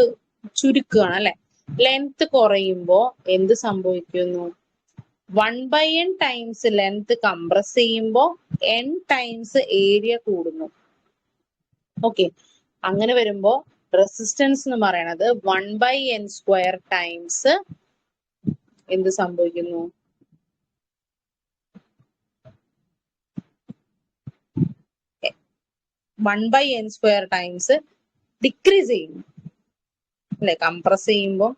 ചുരുക്കുകയാണ് അല്ലെ. ലെങ്ത് കുറയുമ്പോൾ എന്ത് സംഭവിക്കുന്നു? 1/n ടൈംസ് ലെങ്ത് കംപ്രസ് ചെയ്യുമ്പോൾ n ടൈംസ് ഏരിയ കൂടുന്നു. ഓക്കെ, അങ്ങനെ വരുമ്പോ റെസിസ്റ്റൻസ് എന്ന് പറയുന്നത് 1/n സ്ക്വയർ ടൈംസ് എന്ത് സംഭവിക്കുന്നു? 1/n സ്ക്വയർ ടൈംസ് ഡിക്രീസ് ചെയ്യുന്നു അല്ലെ. കംപ്രസ് ചെയ്യുമ്പോൾ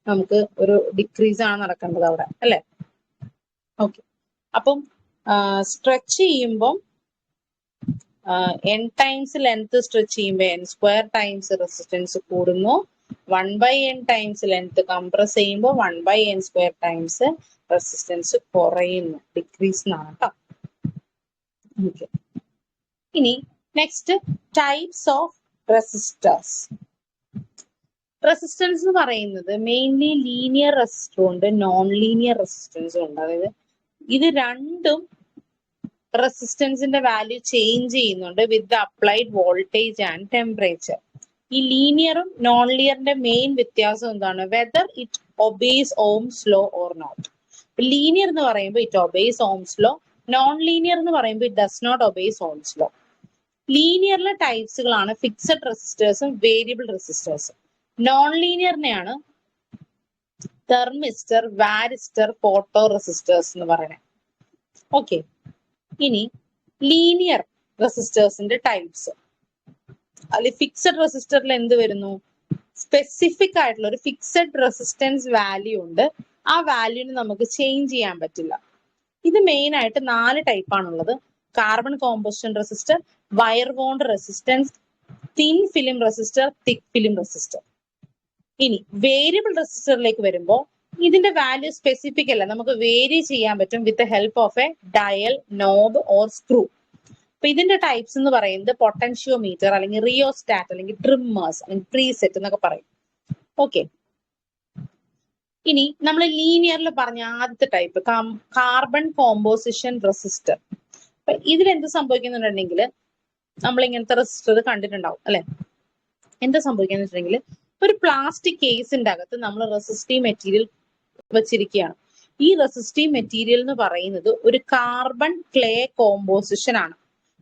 നമുക്ക് ഒരു ഡിക്രീസ് ആണ് നടക്കേണ്ടത് അവിടെ അല്ലെ. ഓക്കെ, അപ്പം സ്ട്രെച്ച് ചെയ്യുമ്പോൾ n ടൈംസ് ലെങ്ത് സ്ട്രെച്ച് ചെയ്യുമ്പോൾ n സ്ക്വയർ ടൈംസ് റെസിസ്റ്റൻസ് കൂടുന്നു. 1/n ടൈംസ് ലെങ്ത് കംപ്രസ് ചെയ്യുമ്പോൾ 1/n സ്ക്വയർ ടൈംസ് റെസിസ്റ്റൻസ് കുറയുന്നു, ഡിക്രീസ് എന്നാണ് കേട്ടോ. ഓക്കെ, ഇനി next types of resistors. Resistance എന്ന് പറയുന്നത് മെയിൻലി ലീനിയർ റെസിസ്റ്ററും ഉണ്ട്, നോൺ ലീനിയർ റെസിസ്റ്റൻസും ഉണ്ട്. അതായത് ഇത് രണ്ടും റെസിസ്റ്റൻസിന്റെ വാല്യൂ ചേഞ്ച് ചെയ്യുന്നുണ്ട് with the applied voltage and temperature. ഈ ലീനിയറും നോൺ ലീനിയറിന്റെ മെയിൻ വ്യത്യാസം എന്താണ്? Whether it obeys Ohm's law or not. Linear എന്ന് പറയുമ്പോൾ it obeys Ohm's law, non linear എന്ന് പറയുമ്പോൾ it does not obeys Ohm's law. ലീനിയറിലെ ടൈപ്സുകളാണ് ഫിക്സഡ് റെസിസ്റ്റേഴ്സും വേരിയബിൾ റെസിസ്റ്റേഴ്സും. നോൺ ലീനിയറിനെയാണ് തെർമിസ്റ്റർ, വാരിസ്റ്റർ, ഫോട്ടോ റെസിസ്റ്റേഴ്സ് എന്ന് പറയുന്നത്. ഓക്കെ, ഇനി ലീനിയർ റെസിസ്റ്റേഴ്സിന്റെ ടൈപ്സ്. അതിൽ ഫിക്സഡ് റെസിസ്റ്ററിൽ എന്ത് വരുന്നു? സ്പെസിഫിക് ആയിട്ടുള്ള ഒരു ഫിക്സഡ് റെസിസ്റ്റൻസ് വാല്യൂ ഉണ്ട്, ആ വാല്യൂന് നമുക്ക് ചേഞ്ച് ചെയ്യാൻ പറ്റില്ല. ഇത് മെയിൻ ആയിട്ട് 4 ടൈപ്പാണുള്ളത്: carbon composition resistor, wire bond resistance, thin film resistor, thick film resistor. ഇനി വേരിയബിൾ റെസിസ്റ്ററിലേക്ക് വരുമ്പോൾ ഇതിന്റെ വാല്യൂ സ്പെസിഫിക് അല്ല, നമുക്ക് വേരി ചെയ്യാൻ പറ്റും with the help of a dial, knob or screw. അപ്പൊ ഇതിന്റെ ടൈപ്സ് എന്ന് പറയുന്നത് പൊട്ടൻഷ്യോമീറ്റർ അല്ലെങ്കിൽ റിയോസ്റ്റാറ്റ് അല്ലെങ്കിൽ ട്രിമ്മേഴ്സ് അല്ലെങ്കിൽ പ്രീസെറ്റ് എന്നൊക്കെ പറയും. ഓക്കെ, ഇനി നമ്മൾ ലീനിയറിൽ പറഞ്ഞ ആദ്യത്തെ ടൈപ്പ് കാർബൺ കോമ്പോസിഷൻ റെസിസ്റ്റർ. അപ്പൊ ഇതിലെന്ത് സംഭവിക്കുന്നുണ്ടെങ്കിൽ നമ്മൾ ഇങ്ങനത്തെ റെസിസ്റ്റർ കണ്ടിട്ടുണ്ടാവും അല്ലെ. എന്താ സംഭവിക്കാന്ന് വെച്ചിട്ടുണ്ടെങ്കിൽ ഒരു പ്ലാസ്റ്റിക് കേസിന്റെ അകത്ത് നമ്മൾ റെസിസ്റ്റീവ് മെറ്റീരിയൽ വെച്ചിരിക്കുകയാണ്. ഈ റെസിസ്റ്റീവ് മെറ്റീരിയൽ എന്ന് പറയുന്നത് ഒരു കാർബൺ ക്ലേ കോമ്പോസിഷൻ ആണ്.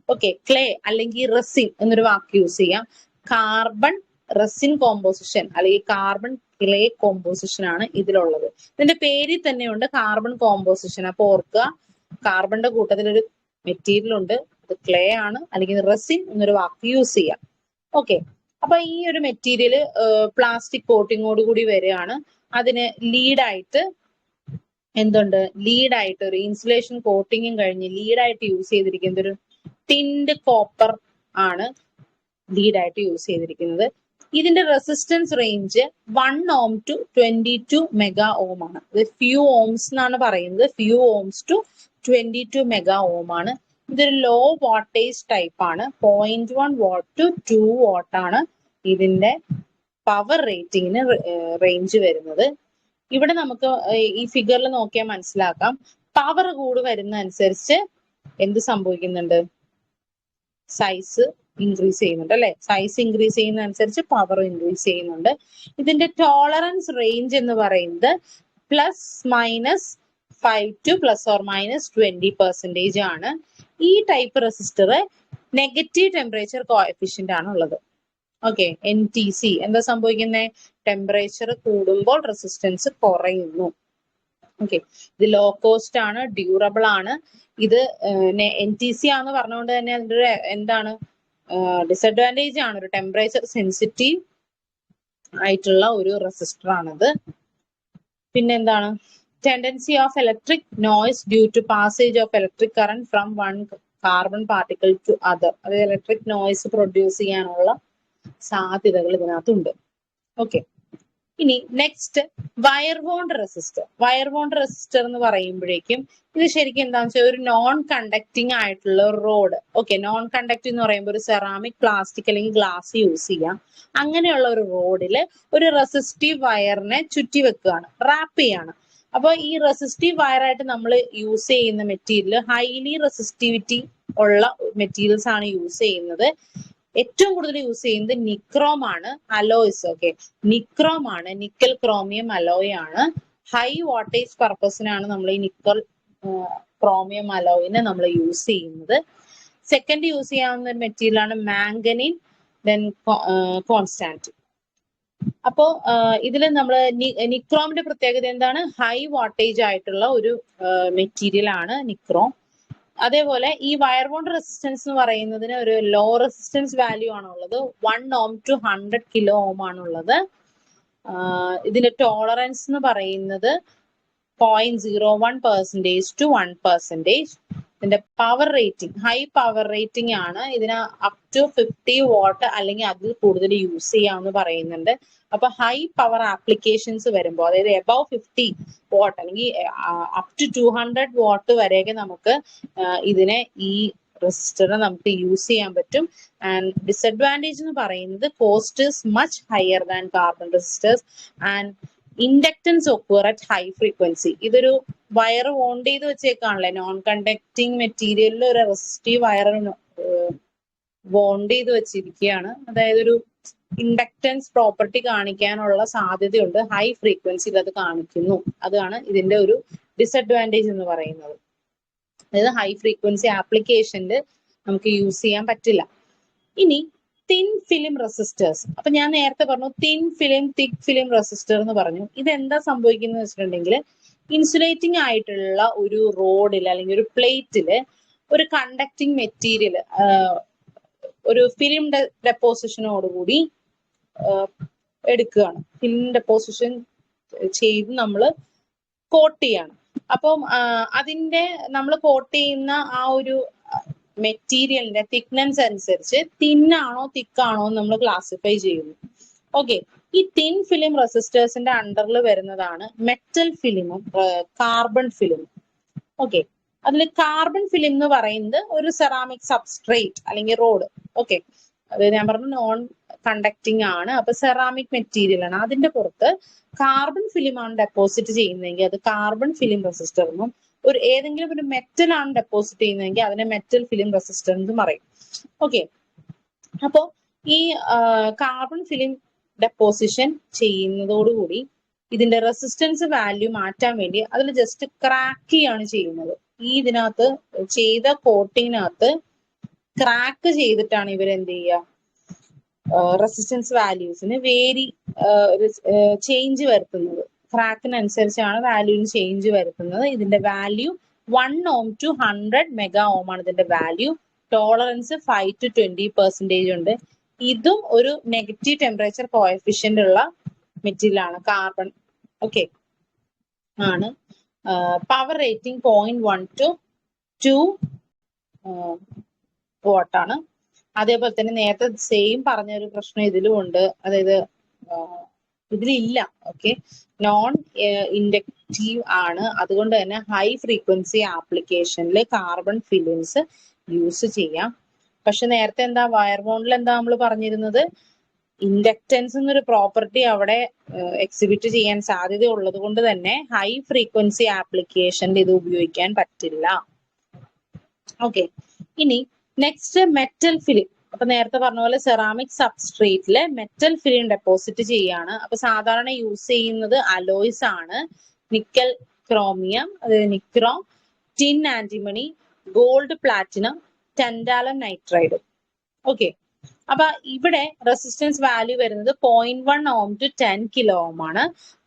ഓക്കെ, ക്ലേ അല്ലെങ്കിൽ റെസിൻ എന്നൊരു വാക്ക് യൂസ് ചെയ്യാം. കാർബൺ റെസിൻ കോമ്പോസിഷൻ അല്ലെങ്കിൽ കാർബൺ ക്ലേ കോമ്പോസിഷൻ ആണ് ഇതിലുള്ളത്. ഇതിന്റെ പേരിൽ തന്നെയുണ്ട് കാർബൺ കോമ്പോസിഷൻ. അപ്പൊ ഓർക്കുക, കാർബണിന്റെ കൂട്ടത്തിൽ ഒരു മെറ്റീരിയൽ ഉണ്ട്, അത് ക്ലേ ആണ് അല്ലെങ്കിൽ റെസിൻ എന്നൊരു വാക്ക് യൂസ് ചെയ്യാം. ഓക്കെ, അപ്പൊ ഈ ഒരു മെറ്റീരിയൽ പ്ലാസ്റ്റിക് കോട്ടിങ്ങോട് കൂടി വരികയാണ്. അതിന് ലീഡായിട്ട് എന്തുണ്ട്, ലീഡായിട്ട് ഒരു ഇൻസുലേഷൻ കോട്ടിങ്ങും കഴിഞ്ഞ് ലീഡായിട്ട് യൂസ് ചെയ്തിരിക്കുന്നത് ഒരു ടിൻഡ് കോപ്പർ ആണ് ലീഡായിട്ട് യൂസ് ചെയ്തിരിക്കുന്നത്. ഇതിന്റെ resistance range 1 ohm to 22 mega ohm ആണ്. ഇത് ഫ്യൂ ഓംസ് എന്നാണ് പറയുന്നത്. Few ohms to 22 mega ohm ആണ്. ഇതൊരു ലോ വാട്ടേജ് ടൈപ്പ് ആണ്. 0.1 watt to 2 watt ആണ് ഇതിന്റെ പവർ റേറ്റിംഗിന് റേഞ്ച് വരുന്നത്. ഇവിടെ നമുക്ക് ഈ ഫിഗറിൽ നോക്കിയാൽ മനസ്സിലാക്കാം, പവർ കൂടി വരുന്ന അനുസരിച്ച് എന്ത് സംഭവിക്കുന്നുണ്ട്, സൈസ് ഇൻക്രീസ് ചെയ്യുന്നുണ്ട് അല്ലെ. സൈസ് ഇൻക്രീസ് ചെയ്യുന്ന അനുസരിച്ച് പവർ ഇൻക്രീസ് ചെയ്യുന്നുണ്ട്. ഇതിന്റെ ടോളറൻസ് റേഞ്ച് എന്ന് പറയുന്നത് ±5 to ±20% ആണ്. ഈ type resistor negative temperature coefficient ആണ് ഉള്ളത്. ഓക്കെ, NTC എന്താ സംഭവിക്കുന്നത്, ടെമ്പറേച്ചർ കൂടുമ്പോൾ റെസിസ്റ്റൻസ് കുറയുന്നു. ഓക്കെ, ഇത് ലോ കോസ്റ്റ് ആണ്, ഡ്യൂറബിൾ ആണ്. ഇത് NTC ആണെന്ന് പറഞ്ഞുകൊണ്ട് തന്നെ അതിന്റെ ഒരു എന്താണ് ഡിസഡ്വാൻറ്റേജ് ആണ്, ഒരു ടെമ്പറേച്ചർ സെൻസിറ്റീവ് ആയിട്ടുള്ള ഒരു റെസിസ്റ്റർ ആണിത്. പിന്നെന്താണ്, tendency of electric noise due to passage of electric current from one carbon particle to other. അത് ഇലക്ട്രിക് നോയ്സ് പ്രൊഡ്യൂസ് ചെയ്യാനുള്ള സാധ്യതകൾ ഇതിനകത്തുണ്ട്. ഓക്കെ, ഇനി next wire bond resistor. Wire bond resistor എന്ന് പറയുമ്പോഴേക്കും ഇത് ശരിക്കും എന്താണെന്ന് വെച്ചാൽ ഒരു നോൺ കണ്ടക്ടിങ് ആയിട്ടുള്ള ഒരു റോഡ്. ഓക്കെ, നോൺ കണ്ടക്ടിങ് എന്ന് പറയുമ്പോൾ ഒരു സെറാമിക്, പ്ലാസ്റ്റിക് അല്ലെങ്കിൽ ഗ്ലാസ് യൂസ് ചെയ്യാം. അങ്ങനെയുള്ള ഒരു റോഡിൽ ഒരു റെസിസ്റ്റീവ് വയറിനെ ചുറ്റി വെക്കുകയാണ്, റാപ്പ് ചെയ്യാണ്. അപ്പോൾ ഈ റെസിസ്റ്റീവ് വയറായിട്ട് നമ്മൾ യൂസ് ചെയ്യുന്ന മെറ്റീരിയൽ ഹൈലി റെസിസ്റ്റിവിറ്റി ഉള്ള മെറ്റീരിയൽസ് ആണ് യൂസ് ചെയ്യുന്നത്. ഏറ്റവും കൂടുതൽ യൂസ് ചെയ്യുന്നത് നിക്രോം ആണ്, അലോയ്സ്. ഓക്കെ, നിക്രോം ആണ്, നിക്കൽ ക്രോമിയം അലോയ് ആണ്. ഹൈ വാട്ടേജ് പർപ്പസിനാണ് നമ്മൾ ഈ നിക്കൽ ക്രോമിയം അലോയിനെ നമ്മൾ യൂസ് ചെയ്യുന്നത്. സെക്കൻഡ് യൂസ് ചെയ്യാവുന്ന ഒരു മെറ്റീരിയൽ ആണ് മാംഗനീൻ, ദെൻ കോൺസ്റ്റാന്റ്. അപ്പോ ഇതിൽ നമ്മൾ നിക്രോമിന്റെ പ്രത്യേകത എന്താണ്, ഹൈ വാട്ടേജ് ആയിട്ടുള്ള ഒരു മെറ്റീരിയൽ ആണ് നിക്രോം. അതേപോലെ ഈ വയർ ബോണ്ട് റെസിസ്റ്റൻസ് എന്ന് പറയുന്നതിന് ഒരു ലോ റെസിസ്റ്റൻസ് വാല്യൂ ആണുള്ളത്. 1 ohm to 100 kilo ohm ആണുള്ളത്. ഇതിന്റെ ടോളറൻസ് എന്ന് പറയുന്നത് 0.01% to 1%. ഇതിന്റെ power rating high power rating ആണ്. ഇതിന് അപ് ടു 50 വാട്ട് അല്ലെങ്കിൽ അതിൽ കൂടുതൽ യൂസ് ചെയ്യാമെന്ന് പറയുന്നുണ്ട്. അപ്പൊ ഹൈ പവർ ആപ്ലിക്കേഷൻസ് വരുമ്പോൾ, അതായത് എബവ് 50 വാട്ട് അല്ലെങ്കിൽ അപ് ടു 200 വാട്ട് വരെയൊക്കെ നമുക്ക് ഇതിനെ ഈ റെസിസ്റ്ററിനെ നമുക്ക് യൂസ് ചെയ്യാൻ പറ്റും. ആൻഡ് ഡിസഡ്വാൻറ്റേജ് എന്ന് പറയുന്നത് cost is much higher than carbon resistors and inductance occur at high frequency. ഇതൊരു വയർ വോണ്ട് ചെയ്ത് വെച്ചേക്കാണല്ലേ, നോൺ കണ്ടക്ടിങ് മെറ്റീരിയലിൽ ഒരു റെസിസ്റ്റീവ് വയർ വോണ്ട് ചെയ്ത് വെച്ചിരിക്കുകയാണ്. അതായത് ഒരു ഇൻഡക്റ്റൻസ് പ്രോപ്പർട്ടി കാണിക്കാനുള്ള സാധ്യതയുണ്ട്, ഹൈ ഫ്രീക്വൻസിയിൽ അത് കാണിക്കുന്നു. അതാണ് ഇതിന്റെ ഒരു ഡിസഡ്വാൻറ്റേജ് എന്ന് പറയുന്നത്. അതായത് ഹൈ ഫ്രീക്വൻസി ആപ്ലിക്കേഷനിൽ നമുക്ക് യൂസ് ചെയ്യാൻ പറ്റില്ല. ഇനി തിൻ ഫിലിം റെസിസ്റ്റേഴ്സ്. അപ്പൊ ഞാൻ നേരത്തെ പറഞ്ഞു thin film, thick film resistor എന്ന് പറഞ്ഞു. ഇത് എന്താ സംഭവിക്കുന്നത് വെച്ചിട്ടുണ്ടെങ്കിൽ, ഇൻസുലേറ്റിംഗ് ആയിട്ടുള്ള ഒരു റോഡിൽ അല്ലെങ്കിൽ ഒരു പ്ലേറ്റില് ഒരു കണ്ടക്ടിങ് മെറ്റീരിയൽ ഒരു ഫിലിം ഡെപ്പോസിഷനോടുകൂടി എടുക്കുകയാണ്. ഫിലിം ഡെപ്പോസിഷൻ ചെയ്ത് നമ്മൾ കോട്ട് ചെയ്യാണ്. അപ്പം അതിന്റെ നമ്മൾ കോട്ട് ചെയ്യുന്ന ആ ഒരു മെറ്റീരിയലിന്റെ തിക്നെസ് അനുസരിച്ച് തിന്നാണോ തിക്കാണോ നമ്മൾ ക്ലാസിഫൈ ചെയ്യുന്നു. ഓക്കെ, ഈ തിൻ ഫിലിം റെസിസ്റ്റേഴ്സിന്റെ അണ്ടറിൽ വരുന്നതാണ് മെറ്റൽ ഫിലിമും കാർബൺ ഫിലിമും. ഓക്കെ, അതിൽ കാർബൺ ഫിലിം എന്ന് പറയുന്നത് ഒരു സെറാമിക് സബ്സ്ട്രേറ്റ് അല്ലെങ്കിൽ റോഡ്. ഓക്കെ, അത് ഞാൻ പറഞ്ഞു നോൺ കണ്ടക്ടിങ് ആണ്, അപ്പൊ സെറാമിക് മെറ്റീരിയൽ ആണ്. അതിന്റെ പുറത്ത് കാർബൺ ഫിലിം ആണ് ഡെപ്പോസിറ്റ് ചെയ്യുന്നതെങ്കിൽ അത് കാർബൺ ഫിലിം റെസിസ്റ്റർ എന്നും, ഒരു ഏതെങ്കിലും ഒരു മെറ്റൽ ആണ് ഡെപ്പോസിറ്റ് ചെയ്യുന്നതെങ്കിൽ അതിനെ മെറ്റൽ ഫിലിം റെസിസ്റ്റർ എന്ന് പറയും. ഓക്കെ, അപ്പോ ഈ കാർബൺ ഫിലിം ഡെപ്പോസിഷൻ ചെയ്യുന്നതോടുകൂടി ഇതിന്റെ റെസിസ്റ്റൻസ് വാല്യൂ മാറ്റാൻ വേണ്ടി അതിൽ ജസ്റ്റ് ക്രാക്ക് ചെയ്യാണ് ചെയ്യുന്നത്. ഈ ഇതിനകത്ത് ചെയ്ത കോട്ടിങ്ങിനകത്ത് ക്രാക്ക് ചെയ്തിട്ടാണ് ഇവർ എന്ത് ചെയ്യുക, റെസിസ്റ്റൻസ് വാല്യൂസിന് ചേഞ്ച് വരുത്തുന്നത്. ക്രാക്കിനനുസരിച്ചാണ് വാല്യൂവിന് ചേഞ്ച് വരുത്തുന്നത്. ഇതിന്റെ value 1 ohm to 100 mega ohm ആണ് ഇതിന്റെ വാല്യൂ. ടോളറൻസ് 5 to 20% ഉണ്ട്. ഇതും ഒരു നെഗറ്റീവ് ടെമ്പറേച്ചർ കോഎഫിഷ്യന്റ് ഉള്ള മെറ്റീരിയൽ ആണ് കാർബൺ ഓക്കെ ആണ്. പവർ റേറ്റിംഗ് 0.1 to 2 വാട്ട് ആണ്. അതേപോലെ തന്നെ നേരത്തെ സെയിം പറഞ്ഞ ഒരു പ്രശ്നം ഇതിലും ഉണ്ട്, അതായത് ഇതിലില്ല. ഓക്കെ, നോൺ ഇൻഡക്റ്റീവ് ആണ്. അതുകൊണ്ട് തന്നെ ഹൈ ഫ്രീക്വൻസി ആപ്ലിക്കേഷനിൽ കാർബൺ ഫിലിംസ് യൂസ് ചെയ്യാം. പക്ഷെ നേരത്തെ എന്താ വയർ ബോണ്ടിൽ എന്താ നമ്മൾ പറഞ്ഞിരുന്നത്, ഇൻഡക്റ്റൻസ് എന്നൊരു പ്രോപ്പർട്ടി അവിടെ എക്സിബിറ്റ് ചെയ്യാൻ സാധ്യത ഉള്ളത് കൊണ്ട് തന്നെ ഹൈ ഫ്രീക്വൻസി ആപ്ലിക്കേഷനിൽ ഇത് ഉപയോഗിക്കാൻ പറ്റില്ല. ഓക്കെ, ഇനി നെക്സ്റ്റ് മെറ്റൽ ഫിലിം. അപ്പൊ നേരത്തെ പറഞ്ഞ പോലെ സെറാമിക് സബ്സ്ട്രേറ്റില് മെറ്റൽ ഫിലിം ഡെപ്പോസിറ്റ് ചെയ്യാണ്. അപ്പൊ സാധാരണ യൂസ് ചെയ്യുന്നത് അലോയ്സ് ആണ്. നിക്കൽ ക്രോമിയം, അതായത് nichrome, tin antimony, gold platinum, tantalum nitride. Okay, അപ്പൊ ഇവിടെ റെസിസ്റ്റൻസ് വാല്യൂ വരുന്നത് 0.1 ohm to 10 kilo ohm ആണ്.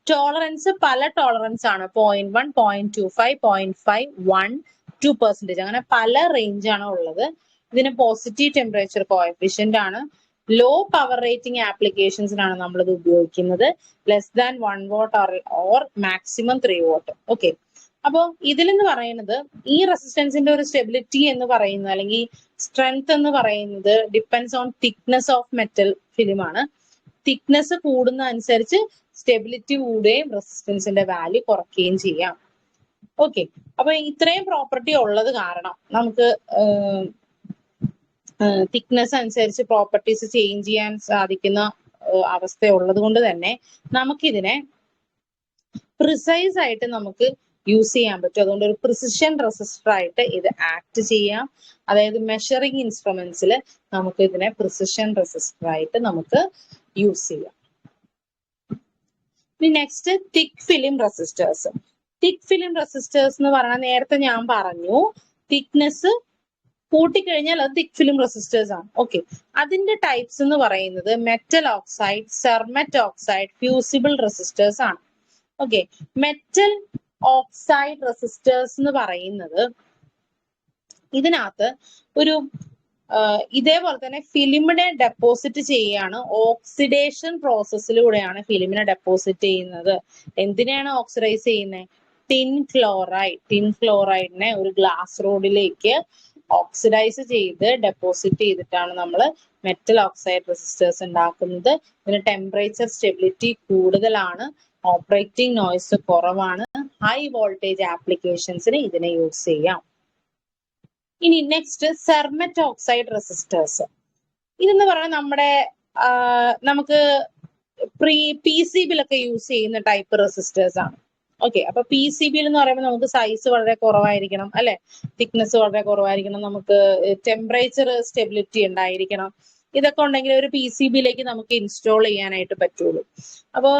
ടോളറൻസ് പല ടോളറൻസ് ആണ്, 0.1, 0.25, 0.5, 1, 2%, അങ്ങനെ പല റേഞ്ച് ആണ് ഉള്ളത്. ഇതിന് പോസിറ്റീവ് ടെമ്പറേച്ചർ കോഎഫിഷ്യന്റ് ആണ്. ലോ പവർ റേറ്റിംഗ് ആപ്ലിക്കേഷൻസിനാണ് നമ്മളിത് ഉപയോഗിക്കുന്നത്. Less than 1 watt or maximum 3 watt. Okay, അപ്പോൾ ഇതിലെന്ന് പറയുന്നത് ഈ റെസിസ്റ്റൻസിന്റെ ഒരു സ്റ്റെബിലിറ്റി എന്ന് പറയുന്നത്, അല്ലെങ്കിൽ സ്ട്രെങ്ത് എന്ന് പറയുന്നത് depends on thickness of metal film ആണ്. തിക്നെസ് കൂടുന്ന അനുസരിച്ച് സ്റ്റെബിലിറ്റി കൂടുകയും റെസിസ്റ്റൻസിന്റെ വാല്യൂ കുറയ്ക്കുകയും ചെയ്യാം. ഓക്കെ, അപ്പൊ ഇത്രയും പ്രോപ്പർട്ടി ഉള്ളത് കാരണം നമുക്ക് തിക്നെസ് അനുസരിച്ച് പ്രോപ്പർട്ടീസ് ചേഞ്ച് ചെയ്യാൻ സാധിക്കുന്ന അവസ്ഥ ഉള്ളത് കൊണ്ട് തന്നെ നമുക്കിതിനെ പ്രിസൈസ് ആയിട്ട് നമുക്ക് യൂസ് ചെയ്യാൻ പറ്റും. അതുകൊണ്ട് ഒരു പ്രിസിഷൻ റെസിസ്റ്റർ ആയിട്ട് ഇത് ആക്ട് ചെയ്യാം. അതായത് മെഷറിംഗ് ഇൻസ്ട്രുമെന്റ്സിൽ നമുക്ക് ഇതിനെ പ്രിസിഷൻ റെസിസ്റ്റർ ആയിട്ട് നമുക്ക് യൂസ് ചെയ്യാം. ഇനി next thick film resistors. Thick film resistors എന്ന് പറഞ്ഞാൽ നേരത്തെ ഞാൻ പറഞ്ഞു തിക്നെസ് കൂട്ടിക്കഴിഞ്ഞാൽ അത് തിക് ഫിലിം റെസിസ്റ്റേഴ്സ് ആണ്. ഓക്കെ, അതിന്റെ ടൈപ്സ് എന്ന് പറയുന്നത് metal oxide, cermet oxide, fusible resistors ആണ്. ഓക്കെ, മെറ്റൽ ഓക്സൈഡ് റെസിസ്റ്റേഴ്സ് എന്ന് പറയുന്നത് ഇതിനകത്ത് ഒരു ഇതേപോലെ തന്നെ ഫിലിമിനെ ഡെപ്പോസിറ്റ് ചെയ്യാണ്. ഓക്സിഡേഷൻ പ്രോസസ്സിലൂടെയാണ് ഫിലിമിനെ ഡെപ്പോസിറ്റ് ചെയ്യുന്നത്. എന്തിനെയാണ് ഓക്സിഡൈസ് ചെയ്യുന്നത്? Tin chloride. ടിൻ ക്ലോറൈഡിനെ ഒരു ഗ്ലാസ് റോഡിലേക്ക് ഓക്സിഡൈസ് ചെയ്ത് ഡെപ്പോസിറ്റ് ചെയ്തിട്ടാണ് നമ്മൾ മെറ്റൽ ഓക്സൈഡ് റെസിസ്റ്റേഴ്സ് ഉണ്ടാക്കുന്നത്. ഇതിന് ടെമ്പറേച്ചർ സ്റ്റെബിലിറ്റി കൂടുതലാണ്, ഓപ്പറേറ്റിംഗ് നോയ്സ് കുറവാണ്. ഹൈ വോൾട്ടേജ് ആപ്ലിക്കേഷൻസിന് ഇതിനെ യൂസ് ചെയ്യാം. ഇനി നെക്സ്റ്റ് സെർമെറ്റ് ഓക്സൈഡ് റെസിസ്റ്റേഴ്സ്. ഇതെന്ന് പറഞ്ഞാൽ നമ്മുടെ നമുക്ക് PCBിലൊക്കെ യൂസ് ചെയ്യുന്ന ടൈപ്പ് റെസിസ്റ്റേഴ്സ് ആണ്. ഓക്കെ, അപ്പൊ PCBിൽ എന്ന് പറയുമ്പോൾ നമുക്ക് സൈസ് വളരെ കുറവായിരിക്കണം, അല്ലെ, തിക്നെസ് വളരെ കുറവായിരിക്കണം, നമുക്ക് ടെമ്പറേച്ചർ സ്റ്റെബിലിറ്റി ഉണ്ടായിരിക്കണം. ഇതൊക്കെ ഉണ്ടെങ്കിൽ ഒരു PCBിലേക്ക് നമുക്ക് ഇൻസ്റ്റാൾ ചെയ്യാനായിട്ട് പറ്റുള്ളൂ. അപ്പോൾ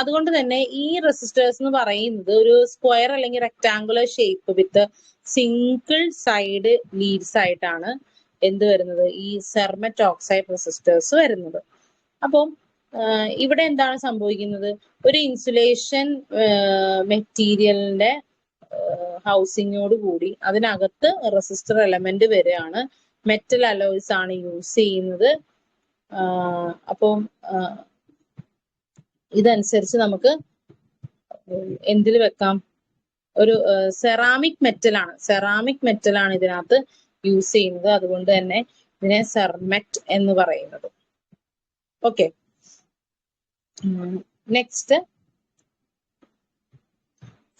അതുകൊണ്ട് തന്നെ ഈ റെസിസ്റ്റേഴ്സ് എന്ന് പറയുന്നത് ഒരു സ്ക്വയർ അല്ലെങ്കിൽ rectangular shape with single side leads ആയിട്ടാണ് എന്ത് വരുന്നത്, ഈ സെർമെറ്റ് ഓക്സൈഡ് റെസിസ്റ്റേഴ്സ് വരുന്നത്. അപ്പം ഇവിടെ എന്താണ് സംഭവിക്കുന്നത്, ഒരു ഇൻസുലേഷൻ മെറ്റീരിയലിന്റെ ഹൗസിങ്ങോട് കൂടി അതിനകത്ത് റെസിസ്റ്റർ എലമെന്റ് വരികയാണ്. മെറ്റൽ അലോയ്സ് ആണ് യൂസ് ചെയ്യുന്നത്. അപ്പം ഇതനുസരിച്ച് നമുക്ക് എന്തിൽ വെക്കാം, ഒരു സെറാമിക് മെറ്റലാണ് ഇതിനകത്ത് യൂസ് ചെയ്യുന്നത്. അതുകൊണ്ട് തന്നെ ഇതിനെ സെർമെറ്റ് എന്ന് പറയുന്നത്. Okay, next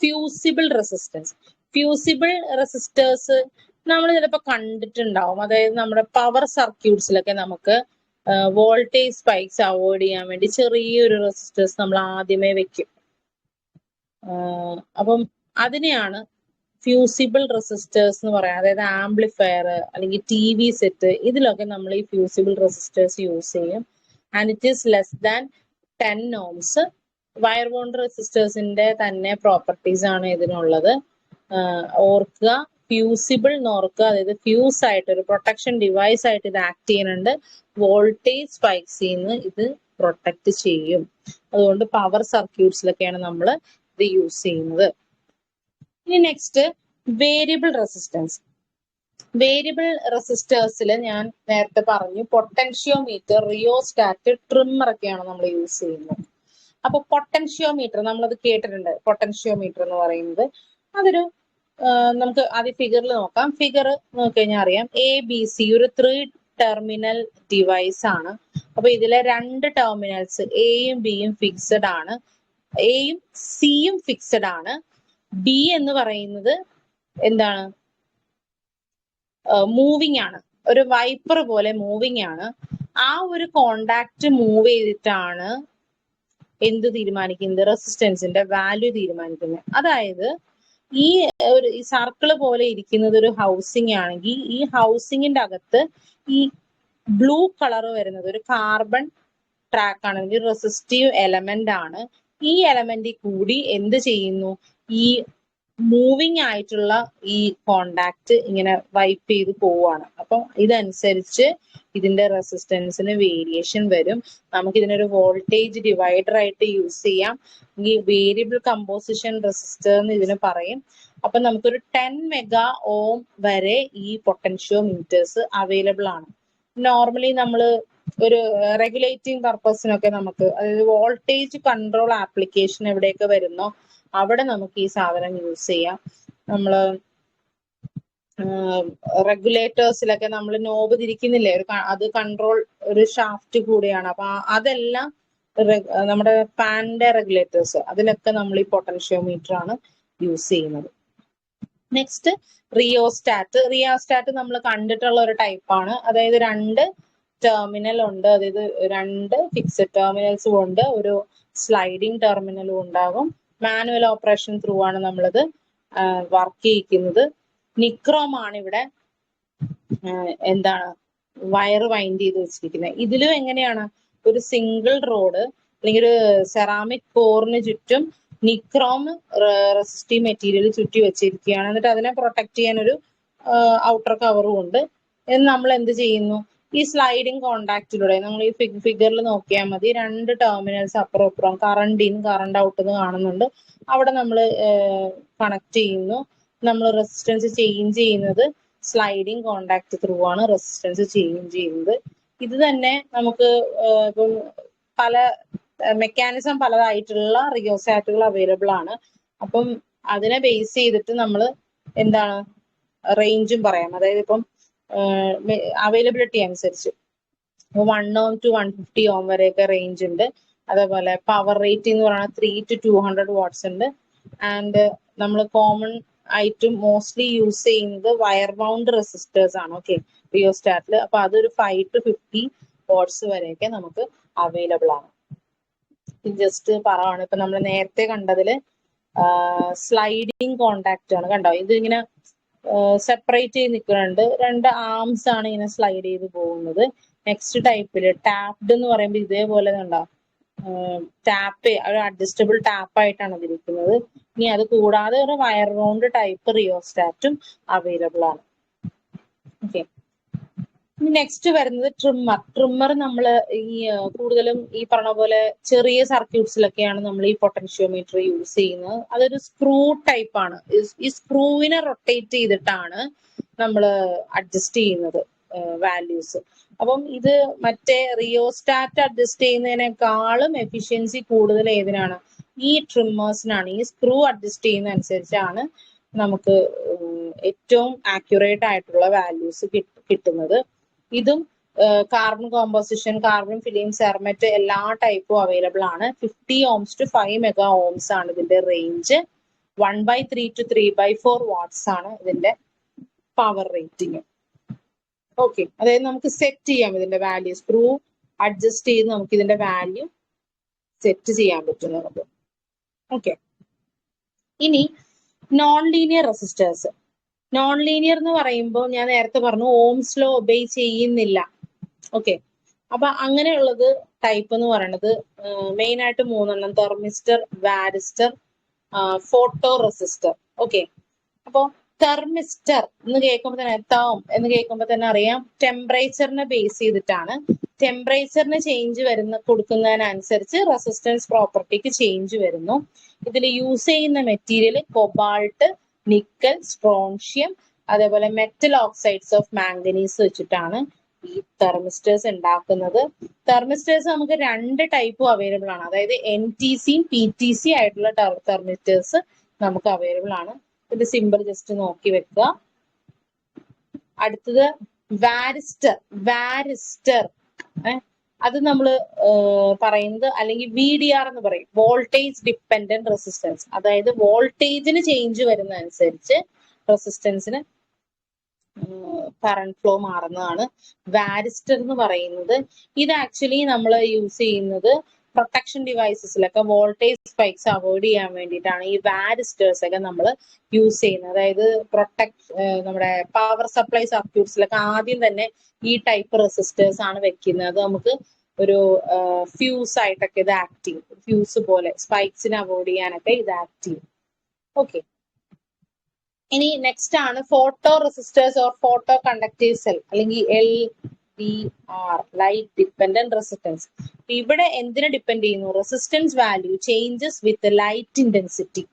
fusible resistance. Fusible resistors നമ്മൾ ചിലപ്പോൾ കണ്ടിട്ടുണ്ടാവും. അതായത് നമ്മുടെ പവർ സർക്യൂട്ട്സിലൊക്കെ നമുക്ക് വോൾട്ടേജ് സ്പൈക്സ് അവോയ്ഡ് ചെയ്യാൻ വേണ്ടി ചെറിയൊരു റെസിസ്റ്റേഴ്സ് നമ്മൾ ആദ്യമേ വെക്കും. അപ്പം അതിനെയാണ് ഫ്യൂസിബിൾ റെസിസ്റ്റേഴ്സ് എന്ന് പറയാം. അതായത് ആംപ്ലിഫയർ അല്ലെങ്കിൽ TV സെറ്റ്, ഇതിലൊക്കെ നമ്മൾ ഈ ഫ്യൂസിബിൾ റെസിസ്റ്റേഴ്സ് യൂസ് ചെയ്യും. And it is less than 10 ohms. Wire bond റെസിസ്റ്റേഴ്സിന്റെ തന്നെ പ്രോപ്പർട്ടീസ് ആണ് ഇതിനുള്ളത്. ഓർക്കുക, ഫ്യൂസിബിൾ എന്ന് ഓർക്കുക, അതായത് ഫ്യൂസ് ആയിട്ട് ഒരു പ്രൊട്ടക്ഷൻ ഡിവൈസ് ആയിട്ട് ഇത് ആക്ട് ചെയ്യുന്നുണ്ട്. വോൾട്ടേജ് സ്പൈക്സിൽ നിന്ന് ഇത് പ്രൊട്ടക്ട് ചെയ്യും. അതുകൊണ്ട് പവർ സർക്യൂട്ട്സിലൊക്കെയാണ് നമ്മൾ ഇത് യൂസ് ചെയ്യുന്നത്. ഇനി നെക്സ്റ്റ് വേരിയബിൾ റെസിസ്റ്റൻസ്. വേരിയബിൾ റെസിസ്റ്റേഴ്സിൽ ഞാൻ നേരത്തെ പറഞ്ഞു പൊട്ടൻഷ്യോമീറ്റർ, റിയോസ്റ്റാറ്റ്, ട്രിമ്മർ ഒക്കെയാണ് നമ്മൾ യൂസ് ചെയ്യുന്നത്. അപ്പൊ പൊട്ടൻഷ്യോമീറ്റർ നമ്മളത് കേട്ടിട്ടുണ്ട്. പൊട്ടൻഷ്യോമീറ്റർ എന്ന് പറയുന്നത് അതൊരു നമുക്ക് ആദ്യം ഫിഗറിൽ നോക്കാം. ഫിഗർ നോക്കിക്കഴിഞ്ഞാൽ അറിയാം ABC ഒരു 3 ടെർമിനൽ ഡിവൈസ് ആണ്. അപ്പൊ ഇതിലെ 2 ടെർമിനൽസ് എയും ബിയും ഫിക്സഡ് ആണ്. എയും സിയും ഫിക്സഡ് ആണ്. ബി എന്ന് പറയുന്നത് എന്താണ്? മൂവിങ് ആണ്. ഒരു വൈപ്പർ പോലെ മൂവിങ് ആണ്. ആ ഒരു കോണ്ടാക്ട് മൂവ് ചെയ്തിട്ടാണ് എന്ത് തീരുമാനിക്കുന്നത്? റെസിസ്റ്റൻസിന്റെ വാല്യൂ തീരുമാനിക്കുന്നത്. അതായത് ഈ ഒരു സർക്കിള് പോലെ ഇരിക്കുന്നത് ഒരു ഹൗസിംഗ് ആണെങ്കിൽ ഈ ഹൗസിങ്ങിന്റെ അകത്ത് ഈ ബ്ലൂ കളർ വരുന്നത് ഒരു കാർബൺ ട്രാക്ക് ആണെങ്കിൽ റെസിസ്റ്റീവ് എലമെന്റ് ആണ്. ഈ എലമെന്റിൽ കൂടി എന്ത് ചെയ്യുന്നു? ഈ മൂവിങ് ആയിട്ടുള്ള ഈ കോണ്ടാക്ട് ഇങ്ങനെ വൈപ്പ് ചെയ്ത് പോവാണ്. അപ്പം ഇതനുസരിച്ച് ഇതിന്റെ റെസിസ്റ്റൻസിന് വേരിയേഷൻ വരും. നമുക്ക് ഇതിനൊരു വോൾട്ടേജ് ഡിവൈഡർ ആയിട്ട് യൂസ് ചെയ്യാം. ഈ വേരിയബിൾ കമ്പോസിഷൻ റെസിസ്റ്റർ എന്ന് ഇതിന് പറയും. അപ്പൊ നമുക്കൊരു 10 മെഗാ ഓം വരെ ഈ പൊട്ടൻഷ്യോമീറ്റേഴ്സ് അവൈലബിൾ ആണ്. നോർമലി നമ്മൾ ഒരു റെഗുലേറ്റിംഗ് പർപ്പസിനൊക്കെ നമുക്ക്, അതായത് വോൾട്ടേജ് കൺട്രോൾ ആപ്ലിക്കേഷൻ എവിടെയൊക്കെ വരുന്നോ അവിടെ നമുക്ക് ഈ സാധനം യൂസ് ചെയ്യാം. നമ്മള് റെഗുലേറ്റേഴ്സിലൊക്കെ നമ്മൾ നോബ് തിരിക്കുന്നില്ലേ, അത് കൺട്രോൾ ഒരു ഷാഫ്റ്റ് കൂടിയാണ്. അപ്പൊ അതെല്ലാം നമ്മുടെ ഫാനിന്റെ റെഗുലേറ്റേഴ്സ് അതിലൊക്കെ നമ്മൾ ഈ പൊട്ടൻഷ്യോമീറ്റർ ആണ് യൂസ് ചെയ്യുന്നത്. Next rheostat. റിയോസ്റ്റാറ്റ് നമ്മൾ കണ്ടിട്ടുള്ള ഒരു ടൈപ്പാണ്. അതായത് 2 ടെർമിനൽ ഉണ്ട്. അതായത് 2 ഫിക്സഡ് ടെർമിനൽസും ഉണ്ട്, ഒരു സ്ലൈഡിങ് ടെർമിനലും ഉണ്ടാകും. മാനുവൽ ഓപ്പറേഷൻ ത്രൂ ആണ് നമ്മളത് വർക്ക് ചെയ്യിക്കുന്നത്. നിക്രോം ആണ് ഇവിടെ എന്താണ് വയർ വൈൻഡ് ചെയ്ത് വെച്ചിരിക്കുന്നത്. ഇതിലും എങ്ങനെയാണ്? ഒരു സിംഗിൾ റോഡ് അല്ലെങ്കിൽ ഒരു സെറാമിക് കോറിന് ചുറ്റും നിക്രോം റെസിസ്റ്റീവ് മെറ്റീരിയൽ ചുറ്റി വെച്ചിരിക്കുകയാണ്. എന്നിട്ട് അതിനെ പ്രൊട്ടക്ട് ചെയ്യാൻ ഒരു ഔട്ടർ കവറും ഉണ്ട്. എന്ന് നമ്മൾ എന്ത് ചെയ്യുന്നു? ഈ സ്ലൈഡിങ് കോണ്ടാക്റ്റിലൂടെ നമ്മൾ ഈ ഫിഗറിൽ നോക്കിയാൽ മതി, 2 ടെർമിനൽസ് അപ്പുറം അപ്പുറം കറണ്ട് ഇൻ കറണ്ട് ഔട്ട് എന്ന് കാണുന്നുണ്ട്. അവിടെ നമ്മൾ കണക്ട് ചെയ്യുന്നു. നമ്മൾ റെസിസ്റ്റൻസ് ചേഞ്ച് ചെയ്യുന്നത് സ്ലൈഡിങ് കോണ്ടാക്ട് ത്രൂ ആണ് റെസിസ്റ്റൻസ് ചേഞ്ച് ചെയ്യുന്നത്. ഇത് തന്നെ നമുക്ക് ഇപ്പം പല മെക്കാനിസം പലതായിട്ടുള്ള റിയോസ്റ്റാറ്റുകൾ അവൈലബിൾ ആണ്. അപ്പം അതിനെ ബേസ് ചെയ്തിട്ട് നമ്മൾ എന്താണ് റേഞ്ചും പറയാം. അതായത് ഇപ്പം അവൈലബിലിറ്റി അനുസരിച്ച് 1 ohm to 150 ohm വരെയൊക്കെ റേഞ്ച് ഉണ്ട്. അതേപോലെ പവർ റേറ്റ് എന്ന് പറയുന്നത് 3 to 200 വാട്ട്സ് ഉണ്ട്. ആൻഡ് നമ്മൾ കോമൺ ആയിട്ടും മോസ്റ്റ്ലി യൂസ് ചെയ്യുന്നത് വയർ ബൗണ്ട് റെസിസ്റ്റേഴ്സ് ആണ്. ഓക്കെ, റിയോസ്റ്റാറ്റിൽ. അപ്പൊ അതൊരു 5 to 50 വാട്ട്സ് വരെയൊക്കെ നമുക്ക് അവൈലബിൾ ആണ്. ജസ്റ്റ് പറയാണ്. ഇപ്പൊ നമ്മൾ നേരത്തെ കണ്ടതില് സ്ലൈഡിങ് കോണ്ടാക്ട് ആണ്. കണ്ടോ, ഇത് ഇങ്ങനെ സെപ്പറേറ്റ് ചെയ്ത് നിൽക്കുന്നുണ്ട്. 2 ആംസ് ആണ് ഇങ്ങനെ സ്ലൈഡ് ചെയ്ത് പോകുന്നത്. നെക്സ്റ്റ് ടൈപ്പില് ടാപ്ഡ് എന്ന് പറയുമ്പോൾ ഇതേപോലെ കണ്ടോ, ടാപ്പ് ഒരു അഡ്ജസ്റ്റബിൾ ടാപ്പ് ആയിട്ടാണ് ഇതിരിക്കുന്നത്. ഇനി അത് കൂടാതെ ഒരു വയർ ബൗണ്ട് ടൈപ്പ് റിയോസ്റ്റാറ്റും അവൈലബിൾ ആണ്. ഓക്കെ, നെക്സ്റ്റ് വരുന്നത് ട്രിമ്മർ. ട്രിമ്മർ നമ്മൾ ഈ കൂടുതലും ഈ പറഞ്ഞ പോലെ ചെറിയ സർക്യൂട്ട്സിലൊക്കെയാണ് നമ്മൾ ഈ പൊട്ടൻഷ്യോമീറ്റർ യൂസ് ചെയ്യുന്നത്. അതൊരു സ്ക്രൂ ടൈപ്പ് ആണ്. ഈ സ്ക്രൂവിനെ റൊട്ടേറ്റ് ചെയ്തിട്ടാണ് നമ്മൾ അഡ്ജസ്റ്റ് ചെയ്യുന്നത് വാല്യൂസ്. അപ്പം ഇത് മറ്റേ റിയോസ്റ്റാറ്റ് അഡ്ജസ്റ്റ് ചെയ്യുന്നതിനേക്കാളും എഫിഷ്യൻസി കൂടുതൽ ഏതിനാണ്? ഈ ട്രിമ്മേഴ്സിനാണ്. ഈ സ്ക്രൂ അഡ്ജസ്റ്റ് ചെയ്യുന്ന അനുസരിച്ചാണ് നമുക്ക് ഏറ്റവും ആക്യുറേറ്റ് ആയിട്ടുള്ള വാല്യൂസ് കിട്ടുന്നത്. ഇതും carbon composition, carbon film, cermet എല്ലാ ടൈപ്പും അവൈലബിൾ ആണ്. 50 ohms to 5 മെഗാ ഓംസ് ആണ് ഇതിന്റെ റേഞ്ച്. 1/3 to 3/4 വാട്ട്സ് ആണ് ഇതിന്റെ പവർ റേറ്റിംഗ്. ഓക്കെ, അതായത് നമുക്ക് സെറ്റ് ചെയ്യാം ഇതിന്റെ വാല്യൂ. സ്ക്രൂ അഡ്ജസ്റ്റ് ചെയ്ത് നമുക്ക് ഇതിന്റെ വാല്യൂ സെറ്റ് ചെയ്യാൻ പറ്റും നമുക്ക്. ഓക്കെ, ഇനി non linear resistors. Non linear എന്ന് പറയുമ്പോൾ ഞാൻ നേരത്തെ പറഞ്ഞു ഓംസ് ലോ ഒബേ ചെയ്യുന്നില്ല. ഓക്കെ, അപ്പൊ അങ്ങനെയുള്ളത് ടൈപ്പ് എന്ന് പറയുന്നത് മെയിൻ ആയിട്ട് 3 thermistor, varistor, photo resistor. Okay, അപ്പോ തെർമിസ്റ്റർ എന്ന് കേൾക്കുമ്പോൾ തന്നെ എന്ന് കേൾക്കുമ്പോൾ തന്നെ അറിയാം ടെമ്പറേച്ചറിനെ ബേസ് ചെയ്തിട്ടാണ്. ടെമ്പറേച്ചറിന് ചേഞ്ച് കൊടുക്കുന്നതിനനുസരിച്ച് റെസിസ്റ്റൻസ് പ്രോപ്പർട്ടിക്ക് ചേഞ്ച് വരുന്നു. ഇതിൽ യൂസ് ചെയ്യുന്ന മെറ്റീരിയൽ കൊബാൾട്ട്, നിക്കൽ, സ്ട്രോൺഷ്യം, അതേപോലെ മെറ്റൽ ഓക്സൈഡ്സ് ഓഫ് മാംഗനീസ് വെച്ചിട്ടാണ് ഈ തെർമിസ്റ്റേഴ്സ് ഉണ്ടാക്കുന്നത്. തെർമിസ്റ്റേഴ്സ് നമുക്ക് രണ്ട് ടൈപ്പും അവൈലബിൾ ആണ്. അതായത് NTCയും PTC ആയിട്ടുള്ള തെർമിസ്റ്റേഴ്സ് നമുക്ക് അവൈലബിൾ ആണ്. ഇതിന്റെ സിമ്പിൾ ജസ്റ്റ് നോക്കി വെക്കുക. അടുത്തത് വാരിസ്റ്റർ. അത് നമ്മൾ പറയുന്നത് അല്ലെങ്കിൽ VDR എന്ന് പറയും, വോൾട്ടേജ് ഡിപ്പെൻഡന്റ് റെസിസ്റ്റൻസ്. അതായത് വോൾട്ടേജിന് ചേഞ്ച് വരുന്ന അനുസരിച്ച് റെസിസ്റ്റൻസിന് കറണ്ട് ഫ്ലോ മാറുന്നതാണ് വാരിസ്റ്റർ എന്ന് പറയുന്നത്. ഇത് ആക്ച്വലി നമ്മൾ യൂസ് ചെയ്യുന്നത് പ്രൊട്ടക്ഷൻ ഡിവൈസസിലൊക്കെ വോൾട്ടേജ് സ്പൈക്സ് അവോയ്ഡ് ചെയ്യാൻ വേണ്ടിയിട്ടാണ് ഈ വാരിസ്റ്റേഴ്സ് ഒക്കെ നമ്മൾ യൂസ് ചെയ്യുന്നത്. അതായത് നമ്മുടെ പവർ സപ്ലൈ സർക്യൂട്ട്സിലൊക്കെ ആദ്യം തന്നെ ഈ ടൈപ്പ് റെസിസ്റ്റേഴ്സ് ആണ് വെക്കുന്നത്. അത് നമുക്ക് ഒരു ഫ്യൂസ് ആയിട്ടൊക്കെ ഇത് ആക്ട് ചെയ്യും. ഫ്യൂസ് പോലെ സ്പൈക്സിനെ അവോയ്ഡ് ചെയ്യാനൊക്കെ ഇത് ആക്ട് ചെയ്യും. ഓക്കെ, ഇനി നെക്സ്റ്റ് ആണ് photo resistors or photo conductive cell അല്ലെങ്കിൽ LDR, ലൈറ്റ് ഡിപ്പെൻഡന്റ് റെസിസ്റ്റൻസ്. ഇവിടെ എന്തിനെ ഡിപ്പെൻഡ് ചെയ്യുന്നു? Resistance value changes with light intensity.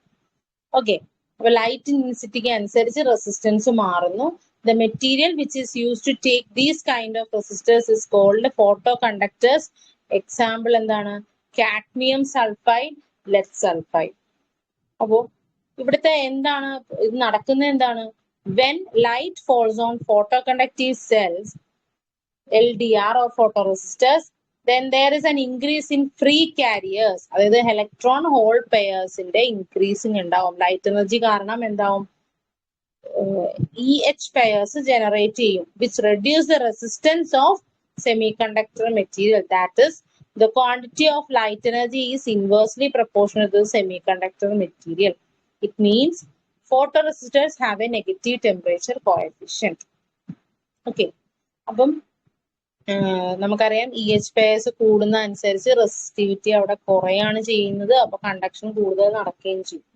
Okay, അപ്പൊ ലൈറ്റ് ഇന്റൻസിറ്റിക്ക് അനുസരിച്ച് റെസിസ്റ്റൻസ് മാറുന്നു. The material which is used to take these kind of resistors is called photoconductors. Example എന്താണ്? Cadmium sulfide, lead sulfide. അപ്പോ ഇവിടുത്തെ എന്താണ് ഇത് നടക്കുന്നത്? എന്താണ്? When light falls on photoconductive cells, LDR or photoresistors, then there is an increase in free carriers. അതായത് electron hole പെയർസിന്റെ increasing ഉണ്ടാവും. Light energy കാരണം എന്താവും? EH pairs generate ചെയ്യും, which reduce the resistance of semiconductor material. That is, the quantity of light energy is inversely proportional to the semiconductor material. It means photoresistors have a negative temperature coefficient. Okay, അപ്പം നമുക്കറിയാം EH pairs കൂടുന്ന അനുസരിച്ച് resistivity അവിടെ കുറയാണ് ചെയ്യുന്നത്. അപ്പൊ conduction കൂടുതൽ നടക്കുകയും ചെയ്യും,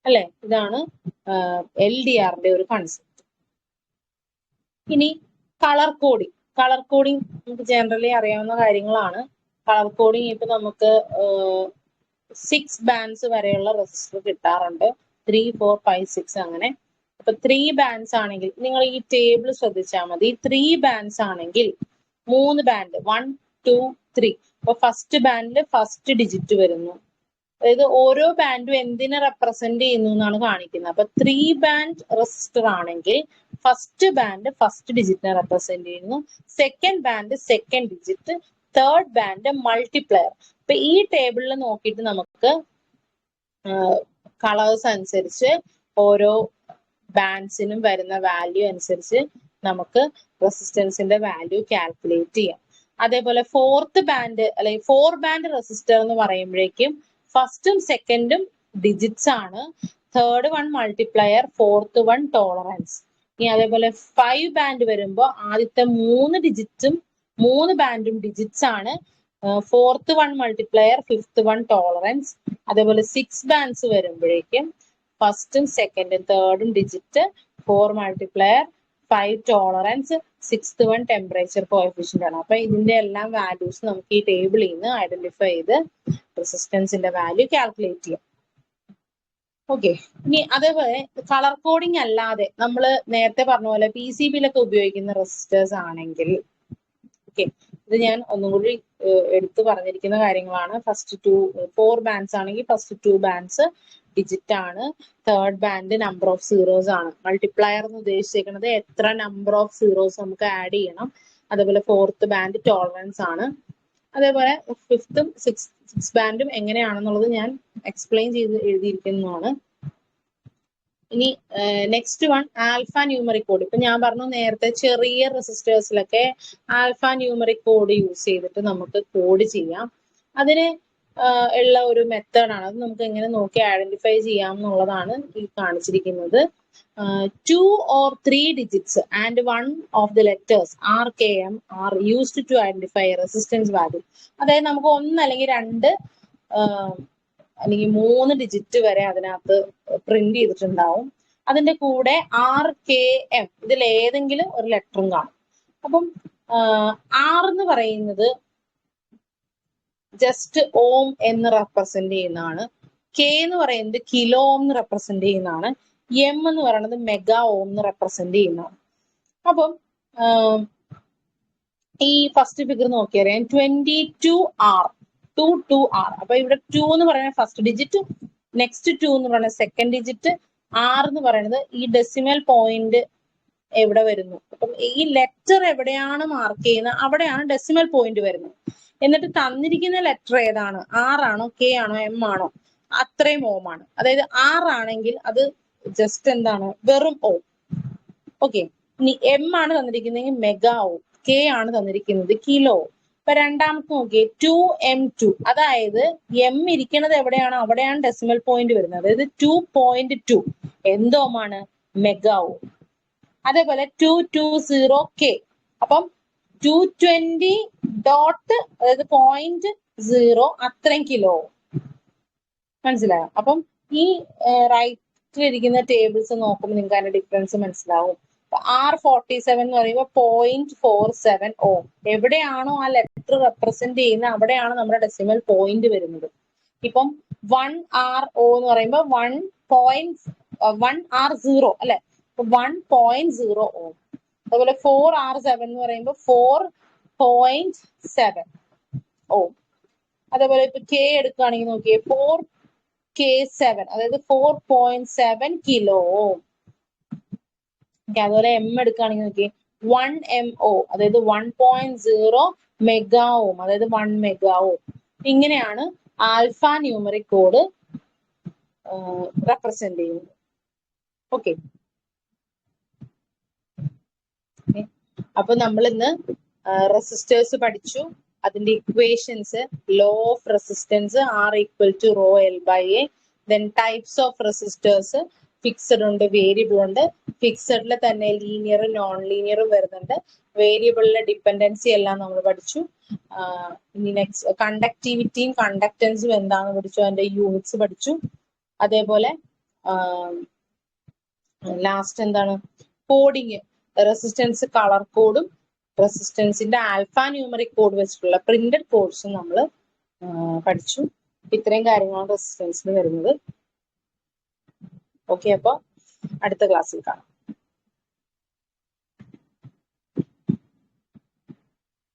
അല്ലെ? ഇതാണ് LDRന്റെ ഒരു കൺസെപ്റ്റ്. ഇനി കളർ കോഡിംഗ്. കളർ കോഡിംഗ് നമുക്ക് ജനറലി അറിയാവുന്ന കാര്യങ്ങളാണ്. കളർ കോഡിംഗ് ഇപ്പൊ നമുക്ക് 6 bands വരെയുള്ള റെസിസ്റ്റർ കിട്ടാറുണ്ട്. 3, 4, 5, 6 അങ്ങനെ. അപ്പൊ 3 bands ആണെങ്കിൽ നിങ്ങൾ ഈ ടേബിൾ ശ്രദ്ധിച്ചാൽ മതി. 3 bands ആണെങ്കിൽ 3 ബാൻഡ് 1, 2, 3. അപ്പൊ ഫസ്റ്റ് ബാൻഡിൽ ഫസ്റ്റ് ഡിജിറ്റ് വരുന്നു. അതായത് ഓരോ ബാൻഡും എന്തിനെ റെപ്രസെന്റ് ചെയ്യുന്നു എന്നാണ് കാണിക്കുന്നത്. അപ്പൊ 3 band റെസിസ്റ്റർ ആണെങ്കിൽ ഫസ്റ്റ് ബാൻഡ് ഫസ്റ്റ് ഡിജിറ്റിനെ റെപ്രസെന്റ് ചെയ്യുന്നു, second band second digit, third band multiplier. അപ്പൊ ഈ ടേബിളിൽ നോക്കിയിട്ട് നമുക്ക് കളേഴ്സ് അനുസരിച്ച് ഓരോ ബാൻഡ്സിനും വരുന്ന വാല്യൂ അനുസരിച്ച് നമുക്ക് റെസിസ്റ്റൻസിന്റെ വാല്യൂ കാൽക്കുലേറ്റ് ചെയ്യാം. അതേപോലെ ഫോർത്ത് ബാൻഡ് അല്ലെങ്കിൽ 4 band റെസിസ്റ്റർ എന്ന് പറയുമ്പോഴേക്കും ഫസ്റ്റും സെക്കൻഡും ഡിജിറ്റ്സ് ആണ്, തേർഡ് 1 മൾട്ടിപ്ലയർ, ഫോർത്ത് 1 ടോളറൻസ്. ഇനി അതേപോലെ 5 band വരുമ്പോൾ ആദ്യത്തെ 3 ഡിജിറ്റും 3 ബാൻഡും ഡിജിറ്റ്സ് ആണ്, ഫോർത്ത് 1 മൾട്ടിപ്ലയർ, ഫിഫ്ത്ത് 1 ടോളറൻസ്. അതേപോലെ 6 bands വരുമ്പോഴേക്കും ഫസ്റ്റും സെക്കൻഡും തേർഡും digit, 4 multiplier, 5 tolerance, 6th 1 temperature coefficient ആണ്. അപ്പൊ ഇതിന്റെ എല്ലാം വാല്യൂസ് നമുക്ക് ഈ ടേബിളിൽ നിന്ന് ഐഡന്റിഫൈ ചെയ്ത് റെസിസ്റ്റൻസിന്റെ വാല്യൂ കാൽക്കുലേറ്റ് ചെയ്യാം. ഓക്കെ, ഇനി അതേപോലെ കളർ കോഡിംഗ് അല്ലാതെ നമ്മൾ നേരത്തെ പറഞ്ഞ പോലെ PCBയിലൊക്കെ ഉപയോഗിക്കുന്ന റെസിസ്റ്റേഴ്സ് ആണെങ്കിൽ, ഓക്കെ, ഇത് ഞാൻ ഒന്നും കൂടി എടുത്തു പറഞ്ഞിരിക്കുന്ന കാര്യങ്ങളാണ്. ഫസ്റ്റ് 4 bands ആണെങ്കിൽ ഫസ്റ്റ് 2 bands ഡിജിറ്റ് ആണ്, third band number of zeros ആണ്. മൾട്ടിപ്ലയർ എന്ന് ഉദ്ദേശിക്കുന്നത് എത്ര നമ്പർ ഓഫ് സീറോസ് നമുക്ക് ആഡ് ചെയ്യണം. അതേപോലെ ഫോർത്ത് ബാൻഡ് ടോളറൻസ് ആണ്. അതേപോലെ ഫിഫ്ത്തും 6 ബാൻഡും എങ്ങനെയാണെന്നുള്ളത് ഞാൻ എക്സ്പ്ലെയിൻ ചെയ്ത് എഴുതിയിരിക്കുന്നതാണ്. ഇനി next one alpha numeric code. ഇപ്പൊ ഞാൻ പറഞ്ഞു നേരത്തെ ചെറിയ റെസിസ്റ്റേഴ്സിലൊക്കെ ആൽഫ ന്യൂമറിക് കോഡ് യൂസ് ചെയ്തിട്ട് നമുക്ക് കോഡ് ചെയ്യാം. അതിന് ഉള്ള ഒരു മെത്തേഡാണ്. അത് നമുക്ക് എങ്ങനെ നോക്കി ഐഡന്റിഫൈ ചെയ്യാം എന്നുള്ളതാണ് ഈ കാണിച്ചിരിക്കുന്നത്. 2 or 3 digits and 1 of the letters RKM are used to identify resistance value. അതായത് നമുക്ക് 1 അല്ലെങ്കിൽ 2 അല്ലെങ്കിൽ 3 ഡിജിറ്റ് വരെ അതിനകത്ത് പ്രിന്റ് ചെയ്തിട്ടുണ്ടാവും. അതിന്റെ കൂടെ RKM ഇതിൽ ഏതെങ്കിലും ഒരു ലെറ്ററും കാണും. അപ്പം R എന്ന് പറയുന്നത് ജസ്റ്റ് ഓം എന്ന് റെപ്രസെന്റ് ചെയ്യുന്നതാണ്. K എന്ന് പറയുന്നത് കിലോ ഓം എന്ന് റെപ്രസെന്റ് ചെയ്യുന്നതാണ്. M എന്ന് പറയുന്നത് മെഗാ ഓം എന്ന് റെപ്രസെന്റ് ചെയ്യുന്നതാണ്. അപ്പം ഈ ഫസ്റ്റ് ഫിഗർ നോക്കിയറിയാം 22R 22R. അപ്പൊ ഇവിടെ 2 എന്ന് പറയുന്നത് ഫസ്റ്റ് ഡിജിറ്റ്, നെക്സ്റ്റ് 2 എന്ന് പറയുന്നത് സെക്കൻഡ് ഡിജിറ്റ്, R എന്ന് പറയുന്നത് ഈ ഡെസിമൽ പോയിന്റ് എവിടെ വരുന്നു. അപ്പം ഈ ലെറ്റർ എവിടെയാണ് മാർക്ക് ചെയ്യുന്നത് അവിടെയാണ് ഡെസിമൽ പോയിന്റ് വരുന്നത്. എന്നിട്ട് തന്നിരിക്കുന്ന ലെറ്റർ ഏതാണ്, R ആണോ K ആണോ M ആണോ, അത്രയും ഓം ആണ്. അതായത് R ആണെങ്കിൽ അത് ജസ്റ്റ് എന്താണ്, വെറും ഓം. ഓക്കെ, ഇനി M ആണ് തന്നിരിക്കുന്നതെങ്കിൽ മെഗാ ഓം, K ആണ് തന്നിരിക്കുന്നത് കിലോ. ഇപ്പൊ രണ്ടാമത്തെ നോക്കിയേ 2M2, അതായത് M ഇരിക്കുന്നത് എവിടെയാണോ അവിടെയാണ് ഡെസിമൽ പോയിന്റ് വരുന്നത്. അതായത് 2.2 എന്ത് ഓമാണ്, മെഗാ ഓം. അതേപോലെ 220K, അപ്പം 220 ഡോട്ട് അതായത് 0.0 അത്രയും കിലോ. മനസ്സിലായോ? അപ്പം ഈ റൈറ്റിലിരിക്കുന്ന ടേബിൾസ് നോക്കുമ്പോൾ നിങ്ങൾക്ക് അതിന്റെ ഡിഫറൻസ് മനസ്സിലാവും. R47 എന്ന് പറയുമ്പോൾ 0.47 ഓം. എവിടെയാണോ ആ ലെറ്റർ റെപ്രസെന്റ് ചെയ്യുന്നത് അവിടെയാണ് നമ്മുടെ ഡെസിമൽ പോയിന്റ് വരുന്നത്. ഇപ്പം 1RO എന്ന് പറയുമ്പോൾ 1R0 അല്ലെ, 1.0 ഓം. അതുപോലെ 4R7 എന്ന് പറയുമ്പോൾ 4.7 ഓം. അതേപോലെ ഇപ്പൊ K എടുക്കുകയാണെങ്കിൽ നോക്കിയേ 4K7, അതായത് 4.7 കിലോ ഓം. അതുപോലെ M എടുക്കുകയാണെങ്കിൽ നോക്കിയേ 1MO, അതായത് 1.0 മെഗാ ഓം, അതായത് 1 മെഗാ ഓം. ഇങ്ങനെയാണ് ആൽഫ ന്യൂമറിക് കോഡ് റെപ്രസെന്റ് ചെയ്യുന്നത്. ഓക്കെ, അപ്പൊ നമ്മൾ ഇന്ന് റെസിസ്റ്റേഴ്സ് പഠിച്ചു, അതിന്റെ equations. Law of resistance R equal to rho L by A. Then types of resistors, fixed ഉണ്ട്, വേരിയബിൾ ഉണ്ട്. ഫിക്സഡിൽ തന്നെ ലീനിയറും നോൺ ലീനിയറും വരുന്നുണ്ട്. വേരിയബിളിലെ ഡിപ്പെൻഡൻസി എല്ലാം നമ്മൾ പഠിച്ചു. ഇനി നെക്സ്റ്റ് കണ്ടക്ടിവിറ്റിയും കണ്ടക്ടൻസും എന്താണെന്ന് പഠിച്ചു, അതിന്റെ യൂണിറ്റ്സ് പഠിച്ചു. അതേപോലെ ലാസ്റ്റ് എന്താണ്, കോഡിങ്, റെസിസ്റ്റൻസ് കളർ കോഡും റെസിസ്റ്റൻസിന്റെ ആൽഫ ന്യൂമറിക് കോഡ് വെച്ചിട്ടുള്ള പ്രിന്റഡ് കോഡ്സും നമ്മൾ പഠിച്ചു. ഇത്രയും കാര്യങ്ങളാണ് റെസിസ്റ്റൻസിന് വരുന്നത്. ഓക്കെ, അപ്പൊ അടുത്ത ക്ലാസ്സിൽ കാണാം.